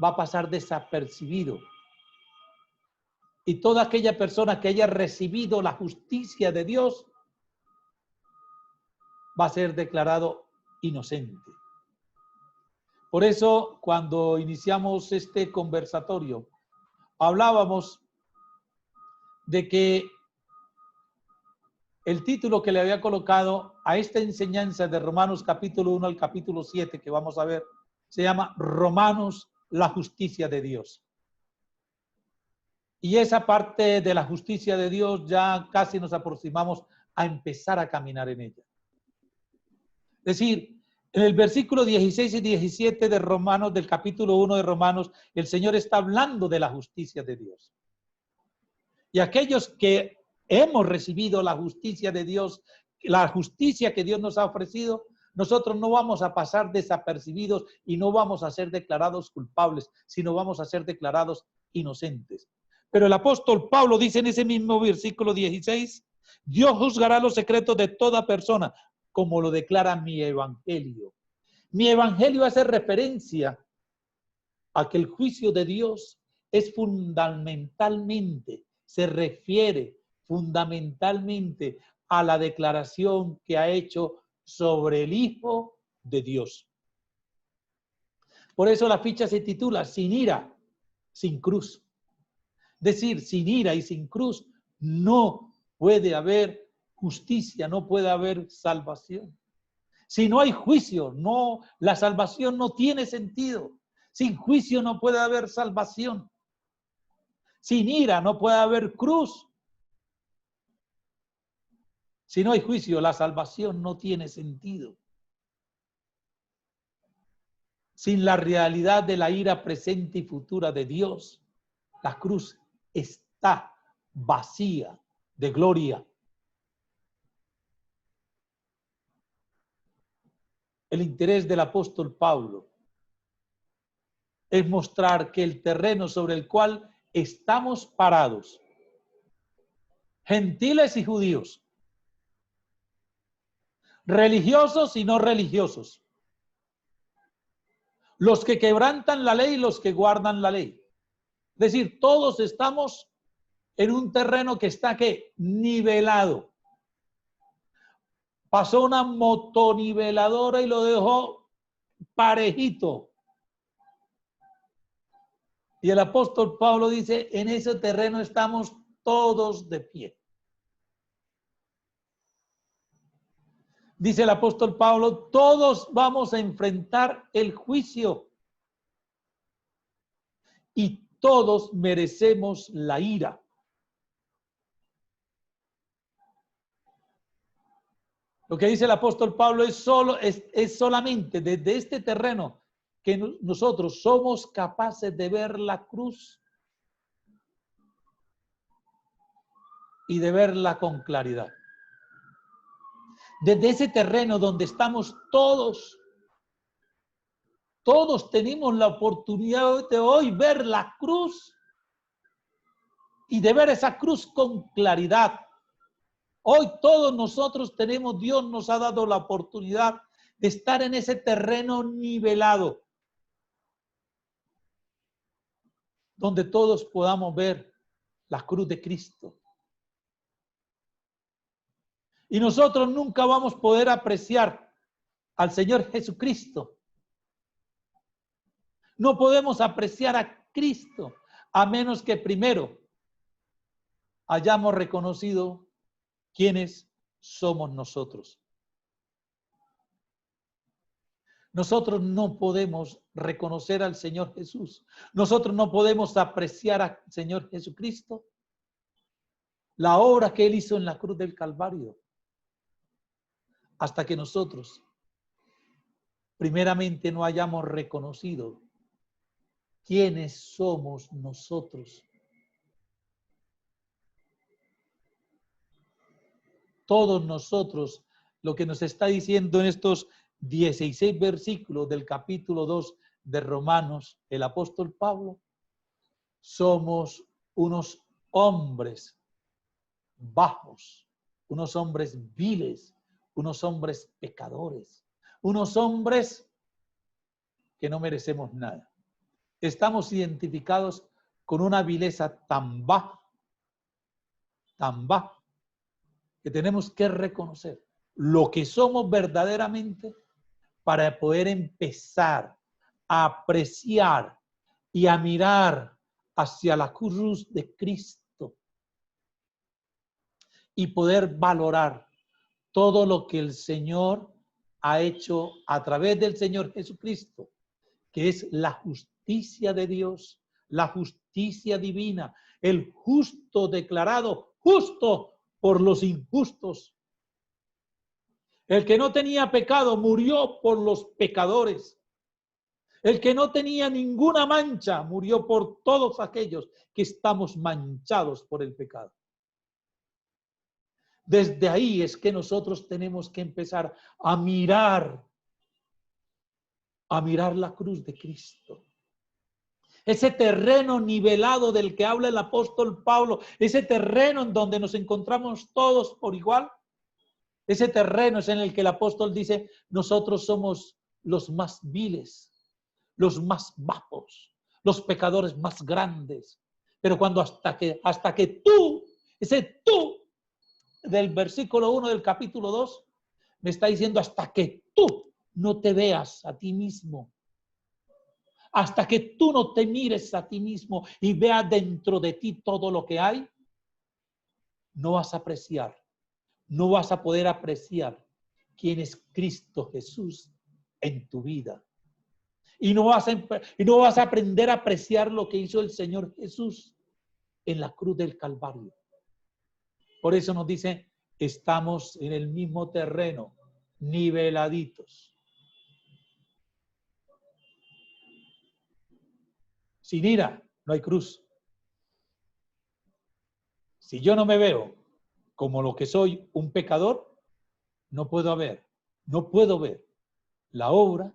[SPEAKER 1] va a pasar desapercibido. Y toda aquella persona que haya recibido la justicia de Dios va a ser declarado inocente. Por eso, cuando iniciamos este conversatorio, hablábamos de que el título que le había colocado a esta enseñanza de Romanos capítulo 1 al capítulo 7 que vamos a ver, se llama Romanos, la justicia de Dios. Y esa parte de la justicia de Dios ya casi nos aproximamos a empezar a caminar en ella. Es decir, en el versículo 16 y 17 de Romanos, del capítulo 1 de Romanos, el Señor está hablando de la justicia de Dios. Y aquellos que hemos recibido la justicia de Dios, la justicia que Dios nos ha ofrecido, nosotros no vamos a pasar desapercibidos y no vamos a ser declarados culpables, sino vamos a ser declarados inocentes. Pero el apóstol Pablo dice en ese mismo versículo 16, Dios juzgará los secretos de toda persona, como lo declara mi evangelio. Mi evangelio hace referencia a que el juicio de Dios es fundamentalmente, se refiere fundamentalmente a la declaración que ha hecho sobre el Hijo de Dios. Por eso la ficha se titula Sin ira, sin cruz. Es decir, sin ira y sin cruz no puede haber justicia, no puede haber salvación. Si no hay juicio, no, la salvación no tiene sentido. Sin juicio no puede haber salvación. Sin ira no puede haber cruz. Si no hay juicio, la salvación no tiene sentido. Sin la realidad de la ira presente y futura de Dios, la cruz está vacía de gloria. El interés del apóstol Pablo es mostrar que el terreno sobre el cual estamos parados, gentiles y judíos, religiosos y no religiosos, los que quebrantan la ley y los que guardan la ley. Es decir, todos estamos en un terreno que está ¿qué? Nivelado. Pasó una motoniveladora y lo dejó parejito. Y el apóstol Pablo dice, en ese terreno estamos todos de pie. Dice el apóstol Pablo, todos vamos a enfrentar el juicio y todos merecemos la ira. Lo que dice el apóstol Pablo es solamente desde este terreno que nosotros somos capaces de ver la cruz y de verla con claridad. Desde ese terreno donde estamos todos tenemos la oportunidad de hoy ver la cruz y de ver esa cruz con claridad. Hoy todos nosotros tenemos, Dios nos ha dado la oportunidad de estar en ese terreno nivelado, donde todos podamos ver la cruz de Cristo. Y nosotros nunca vamos a poder apreciar al Señor Jesucristo. No podemos apreciar a Cristo a menos que primero hayamos reconocido quiénes somos nosotros. Nosotros no podemos reconocer al Señor Jesús. Nosotros no podemos apreciar al Señor Jesucristo, la obra que Él hizo en la cruz del Calvario, hasta que nosotros primeramente no hayamos reconocido quiénes somos nosotros. Todos nosotros, lo que nos está diciendo en estos 16 versículos del capítulo 2 de Romanos, el apóstol Pablo, somos unos hombres bajos, unos hombres viles, unos hombres pecadores, unos hombres que no merecemos nada. Estamos identificados con una vileza tan baja, que tenemos que reconocer lo que somos verdaderamente para poder empezar a apreciar y a mirar hacia la cruz de Cristo y poder valorar todo lo que el Señor ha hecho a través del Señor Jesucristo, que es la justicia de Dios, la justicia divina, el justo declarado justo por los injustos, El que no tenía pecado murió por los pecadores. El que no tenía ninguna mancha murió por todos aquellos que estamos manchados por el pecado. Desde ahí es que nosotros tenemos que empezar a mirar la cruz de Cristo. Ese terreno nivelado del que habla el apóstol Pablo, ese terreno en donde nos encontramos todos por igual, ese terreno es en el que el apóstol dice, nosotros somos los más viles, los más bajos, los pecadores más grandes. Pero cuando hasta que tú, ese tú del versículo 1 del capítulo 2, me está diciendo hasta que tú no te veas a ti mismo, hasta que tú no te mires a ti mismo y veas dentro de ti todo lo que hay, no vas a apreciar, no vas a poder apreciar quién es Cristo Jesús en tu vida. Y no vas a aprender a apreciar lo que hizo el Señor Jesús en la cruz del Calvario. Por eso nos dice, estamos en el mismo terreno, niveladitos. Sin ira no hay cruz. Si yo no me veo como lo que soy, un pecador, no puedo ver la obra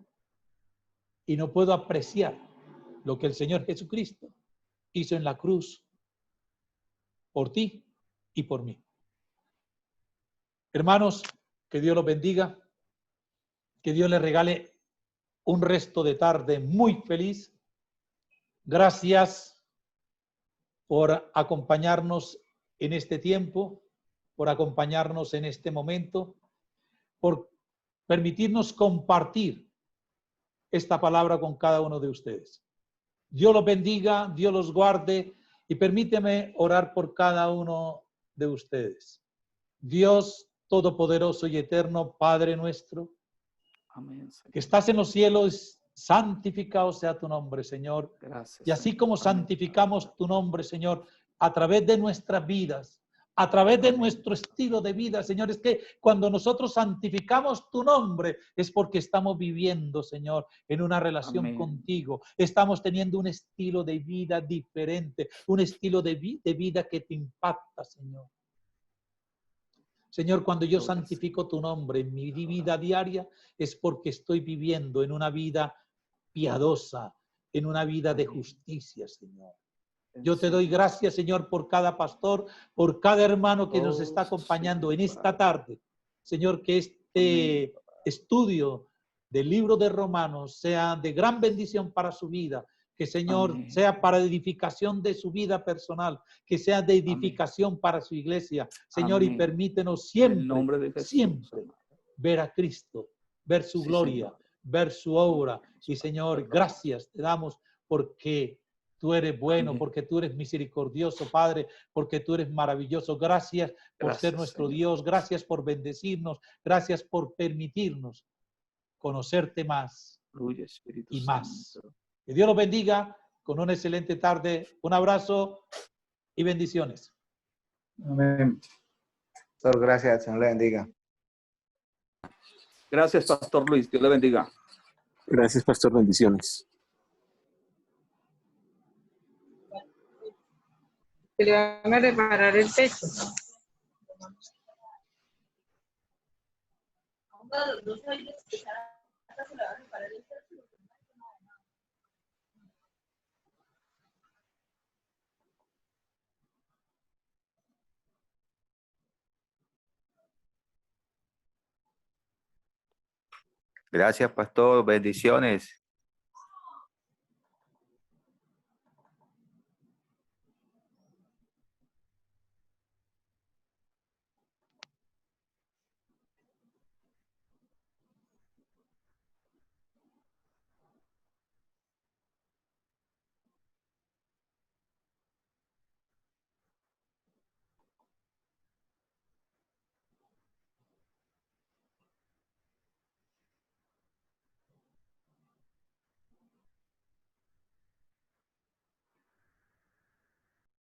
[SPEAKER 1] y no puedo apreciar lo que el Señor Jesucristo hizo en la cruz por ti y por mí. Hermanos, que Dios los bendiga, que Dios les regale un resto de tarde muy feliz. Gracias por acompañarnos en este tiempo, por acompañarnos en este momento, por permitirnos compartir esta palabra con cada uno de ustedes. Dios los bendiga, Dios los guarde y permíteme orar por cada uno de ustedes. Dios Todopoderoso y Eterno, Padre nuestro,
[SPEAKER 2] amén,
[SPEAKER 1] que estás en los cielos, santificado sea tu nombre, Señor.
[SPEAKER 2] gracias.
[SPEAKER 1] Y así como
[SPEAKER 2] Amén.
[SPEAKER 1] santificamos tu nombre, Señor, a través de nuestras vidas, a través de
[SPEAKER 2] Amén.
[SPEAKER 1] nuestro estilo de vida, Señor, es que cuando nosotros santificamos tu nombre es porque estamos viviendo, Señor, en una relación
[SPEAKER 2] Amén.
[SPEAKER 1] contigo. Estamos teniendo un estilo de vida diferente, un estilo de vida que te impacta, Señor. Señor, cuando yo santifico tu nombre en mi vida diaria, es porque estoy viviendo en una vida piadosa, en una vida de justicia, Señor. Yo te doy gracias, Señor, por cada pastor, por cada hermano que nos está acompañando en esta tarde. Señor, que este estudio del libro de Romanos sea de gran bendición para su vida. Que, Señor, sea para edificación de su vida personal, que sea de edificación para su iglesia. Señor, y permítenos siempre ver a Cristo, ver su gloria, ver su obra. Y, Señor, gracias te damos porque tú eres bueno, porque tú eres misericordioso, Padre, porque tú eres maravilloso. Gracias por ser nuestro Dios. Gracias por bendecirnos. Gracias por permitirnos conocerte más y más. Que Dios los bendiga con una excelente tarde. Un abrazo y bendiciones.
[SPEAKER 3] Amén. Pastor, gracias. Señor le bendiga.
[SPEAKER 2] Gracias, Pastor Luis. Dios le bendiga.
[SPEAKER 4] Gracias, Pastor. Bendiciones.
[SPEAKER 5] Que le van a reparar el techo.
[SPEAKER 6] Gracias, pastor. Bendiciones.